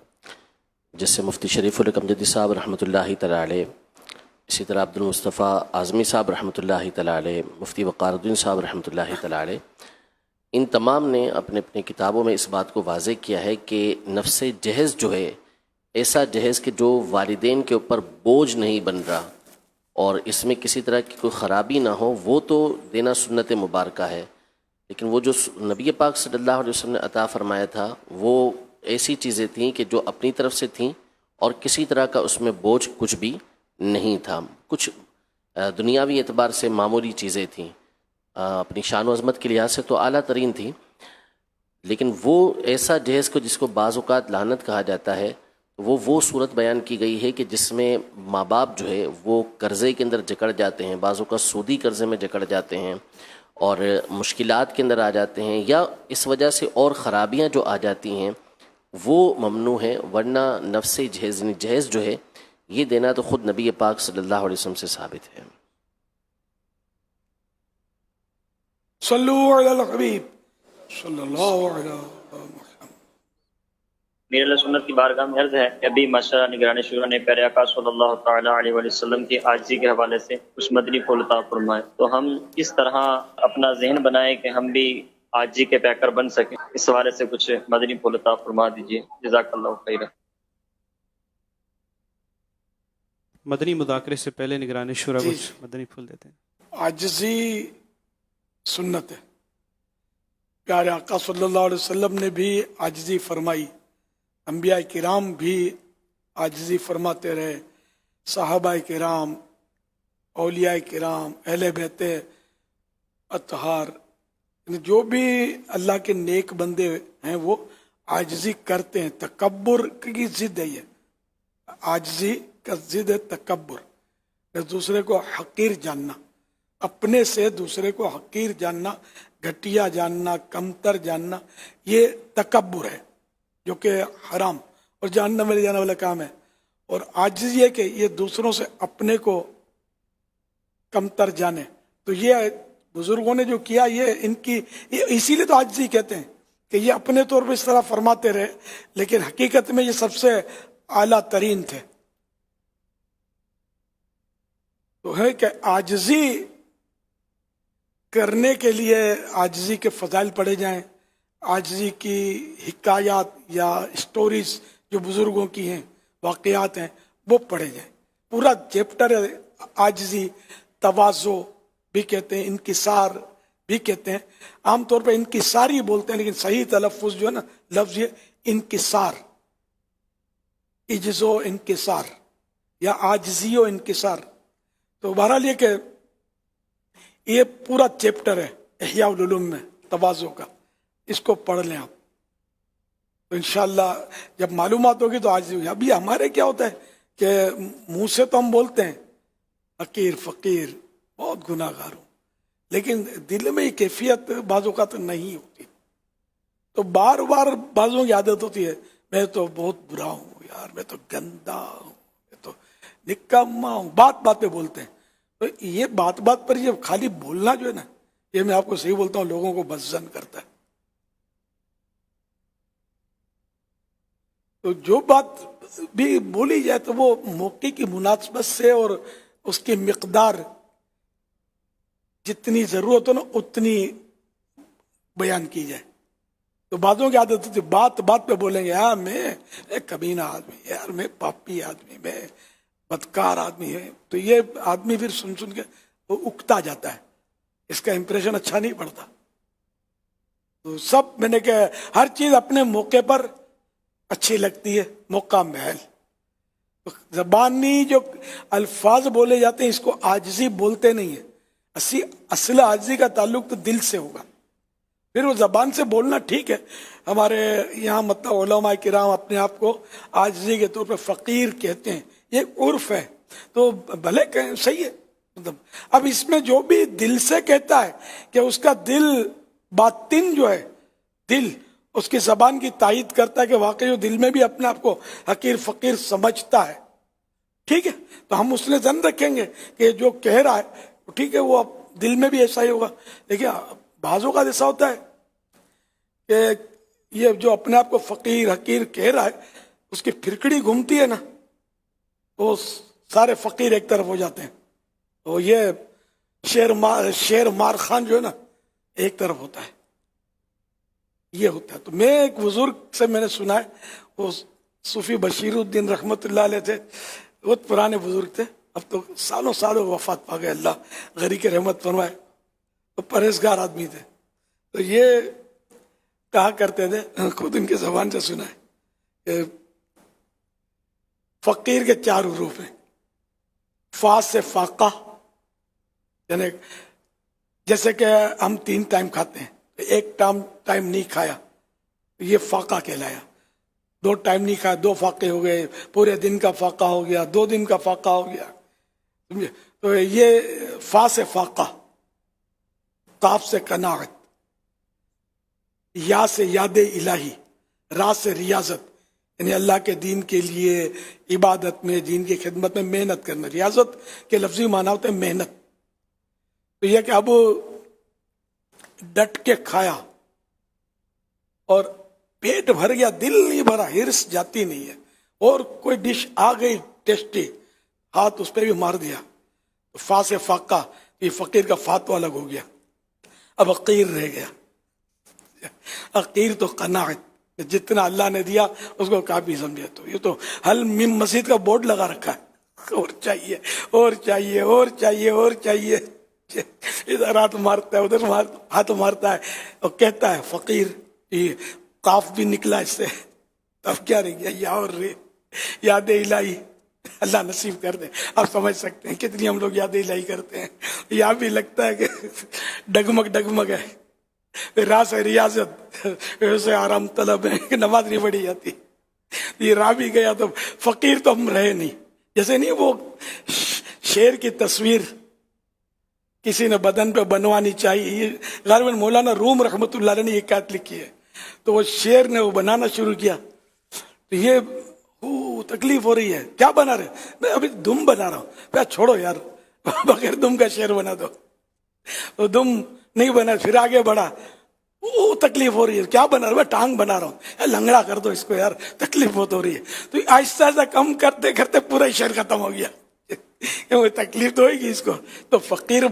जैसे मुफ्ती शरीफुल हक अमजदी साहब रहमतुल्लाहि तआला अलैह, इसी तरह अब्दुल मुस्तफ़ा आज़मी साहब रहमतुल्लाहि तआला अलैह, मुफ्ती वक़ारुद्दीन साहब रहमतुल्लाहि तआला अलैह, इन तमाम ने अपने अपने किताबों में इस बात को वाज़ेह किया है कि नफ्स जहेज़ जो है, ऐसा जहेज़ कि जो वालिदैन के ऊपर बोझ नहीं बन रहा और इसमें किसी तरह की कोई ख़राबी ना हो, वो तो देना सुन्नत मुबारका है। लेकिन वो जो नबी पाक सल्लल्लाहु अलैहि वसल्लम ने अता फ़रमाया था, वो ऐसी चीज़ें थीं कि जो अपनी तरफ से थीं और किसी तरह का उसमें बोझ कुछ भी नहीं था। कुछ दुनियावी एतबार से मामूली चीज़ें थीं, अपनी शान व अज़मत के लिहाज से तो आला तरीन थी, लेकिन वो ऐसा जहेज़ को जिसको बाज़ औक़ात लानत कहा जाता है, वो सूरत बयान की गई है कि जिसमें माँ बाप जो है वो कर्ज़े के अंदर जकड़ जाते हैं, बाज़ औक़ात सूदी कर्ज़े में जकड़ जाते हैं और मुश्किलात के अंदर आ जाते हैं, या इस वजह से और ख़राबियाँ जो आ जाती हैं वो ममनू है। वरना नफ्स जहेज़ जो है ये देना तो ख़ुद नबी पाक सल्लल्लाहु अलैहि वसल्लम से साबित है। सल्लु अलल हबीब सल्लल्लाहु अलैहि वसल्लम। मेरे सुन्नत की बारगाह में अर्ज़ है कि अभी माशाअल्लाह निगरानी शुरा ने प्यारे आका सल्लल्लाहु तआला अलैहि वसल्लम की आजिज़ी के हवाले से कुछ मदनी फूल अता फरमाए, तो हम किस तरह अपना जहन बनाए कि हम भी आजिज़ी के पैकर बन सकें, इस हवाले से कुछ मदनी फूल अता फरमा दीजिए। जज़ाकल्लाहु खैर। मदनी मुदाकरे से पहले निगरानी शुरा कुछ मदनी फूल देते हैं। आजिज़ी सुन्नत है। प्यारे आका सल्लल्लाहु अलैहि वसल्लम ने भी आजिज़ी फरमाई, अंबिया किराम भी आजिज़ी फरमाते रहे, सहाबा किराम, औलिया किराम, अहले बैत अतहार, जो भी अल्लाह के नेक बंदे हैं वो आजिज़ी करते हैं। तकब्बुर की जिद है ये, आजिज़ी का जिद है तकब्बुर, दूसरे को हकीर जानना, अपने से दूसरे को हकीर जानना, घटिया जानना, कमतर जानना, ये तकब्बुर है जो कि हराम और जानना में ले जाने वाला काम है। और आजिज़ ये कि ये दूसरों से अपने को कमतर जाने, तो ये बुजुर्गों ने जो किया ये इनकी, ये इसीलिए तो आजिज़ी कहते हैं कि ये अपने तौर पर इस तरह फरमाते रहे, लेकिन हकीकत में ये सबसे आला तरीन थे। तो है कि आजिज़ी करने के लिए आजिज़ी के फ़ज़ाइल पढ़े जाएं, आजिज़ी की हिकायात या स्टोरीज जो बुज़ुर्गों की हैं, वाक़यात हैं, वो पढ़े जाएं। पूरा चैप्टर है आजिज़ी, तवाज़ो भी कहते हैं, इनकिसार भी कहते हैं। आमतौर पर इनकिसार ही बोलते हैं, लेकिन सही तलफ़ुज़ जो है ना लफ्ज़ ये इनकिसार, इज्ज़ो इनकिसार या आजिज़ियो इनकिसार। तो बहरहाल ये कि ये पूरा चैप्टर है इह्या उल उलूम में तवाज़ो का, इसको पढ़ लें आप, तो इंशाअल्लाह जब मालूमात होगी तो आज। अभी हमारे क्या होता है कि मुंह से तो हम बोलते हैं हकीर फ़कीर, बहुत गुनाहगार हूँ, लेकिन दिल में ये कैफियत बाज़ों का तो नहीं होती। तो बार बार बाज़ों की आदत होती है, मैं तो बहुत बुरा हूँ यार, मैं तो गंदा हूँ, मैं तो निकम्मा हूँ, बात बात पे बोलते हैं। तो ये बात बात पर ये खाली बोलना जो है ना, ये मैं आपको सही बोलता हूँ, लोगों को बज़्ज़न करता है। तो जो बात भी बोली जाए तो वो मौके की मुनासबत से और उसकी मिकदार जितनी जरूरत हो ना उतनी बयान की जाए। तो बातों की आदत होती है, बात बात पे बोलेंगे हाँ मैं एक कमीना आदमी, यार मैं पापी आदमी, मैं बदकार आदमी है। तो ये आदमी फिर सुन सुन के वो उकता जाता है, इसका इंप्रेशन अच्छा नहीं पड़ता। तो सब मैंने कहा हर चीज अपने मौके पर अच्छी लगती है, मौका महल। तो जबानी जो अल्फाज बोले जाते हैं इसको आजिज़ी बोलते नहीं है, असल आजिज़ी का ताल्लुक तो दिल से होगा। फिर वो जबान से बोलना ठीक है, हमारे यहाँ मतलब उलमा किराम अपने आप को आजिज़ी के तौर पे फ़कीर कहते हैं, ये उर्फ है, तो भले कहें सही है। मतलब अब इसमें जो भी दिल से कहता है कि उसका दिल बातिन जो है, दिल उसकी जबान की तायीद करता है कि वाकई वो दिल में भी अपने आप को हकीर फ़कीर समझता है, ठीक है, तो हम उसने जन रखेंगे कि जो कह रहा है ठीक है, वो अब दिल में भी ऐसा ही होगा। देखिए बाजों का ऐसा होता है कि ये जो अपने आप को फ़कीर हकीर कह रहा है उसकी फिरकड़ी घूमती है ना, वो सारे फ़कीर एक तरफ हो जाते हैं। तो ये शेर मार खान जो है ना एक तरफ होता है, ये होता है। तो मैं एक बुजुर्ग से मैंने सुना है, वो सूफी बशीरुद्दीन रहमतुल्लाह अलैह थे, बहुत पुराने बुजुर्ग थे, अब तो सालों सालों वफात पा गए, अल्लाह गरी के रहमत फरमाए। तो परहेजगार आदमी थे। तो ये कहा करते थे, खुद उनकी जबान से सुना है कि फकीर के 4 हरूफ हैं, फा से फाका, यानी जैसे कि हम 3 टाइम खाते हैं, एक टाइम नहीं खाया तो ये फाका कहलाया, 2 टाइम नहीं खाया 2 फाके हो गए, पूरे दिन का फाका हो गया, 2 दिन का फाका हो गया, समझे। तो ये फा से फाका, काफ से कनाअत, या से याद इलाही, रा से रियाजत, यानी अल्लाह के दीन के लिए इबादत में, दीन की खिदमत में मेहनत करना। रियाजत के लफ्जी माना होता है मेहनत। तो यह कि अब डट के खाया और पेट भर गया, दिल नहीं भरा, हिर्स जाती नहीं है, और कोई डिश आ गई टेस्टी, हाथ उस पर भी मार दिया, तो फा से फाका, ये फकीर का फा तो अलग हो गया, अब अकीर रह गया। अकीर तो कनाअत, जितना अल्लाह ने दिया उसको काफी समझे। तो ये तो हल मिम मस्जिद का बोर्ड लगा रखा है, और चाहिए और चाहिए और चाहिए और चाहिए, इधर हाथ मारता है उधर हाथ मारता है और कहता है फकीर, ये काफ भी निकला इससे, तब क्या रह गया, या और रे, याद इलाही, अल्लाह नसीब कर दे। आप समझ सकते हैं कितनी हम लोग याद इलाही करते हैं। यहाँ भी लगता है कि डगमग डगमग है, रास है रियाजत, वैसे आराम तलब है कि नमाज नहीं पढ़ी जाती। ये राह भी गया तो फकीर तो हम रहे नहीं। जैसे नहीं वो शेर की तस्वीर किसी ने बदन पे बनवानी चाहिए, गालिबन मौलाना रूम रहमतुल्लाह अलैह ने ये बात लिखी है, तो वो शेर ने वो बनाना शुरू किया, तो ये तकलीफ हो रही है, क्या बना रहे, मैं अभी दुम बना रहा हूँ, क्या छोड़ो यार, बगैर दुम का शेर बना दो, तो दुम नहीं बना, फिर आगे बढ़ा, वो तकलीफ हो रही है, क्या बना रहा है, टांग बना रहा हूँ, यार लंगड़ा कर दो इसको यार, तकलीफ बहुत हो रही है। तो आहिस्ता आहिस्ता कम करते करते पूरा शेर खत्म हो गया, तकलीफ तो होगी इसको। तो फकीर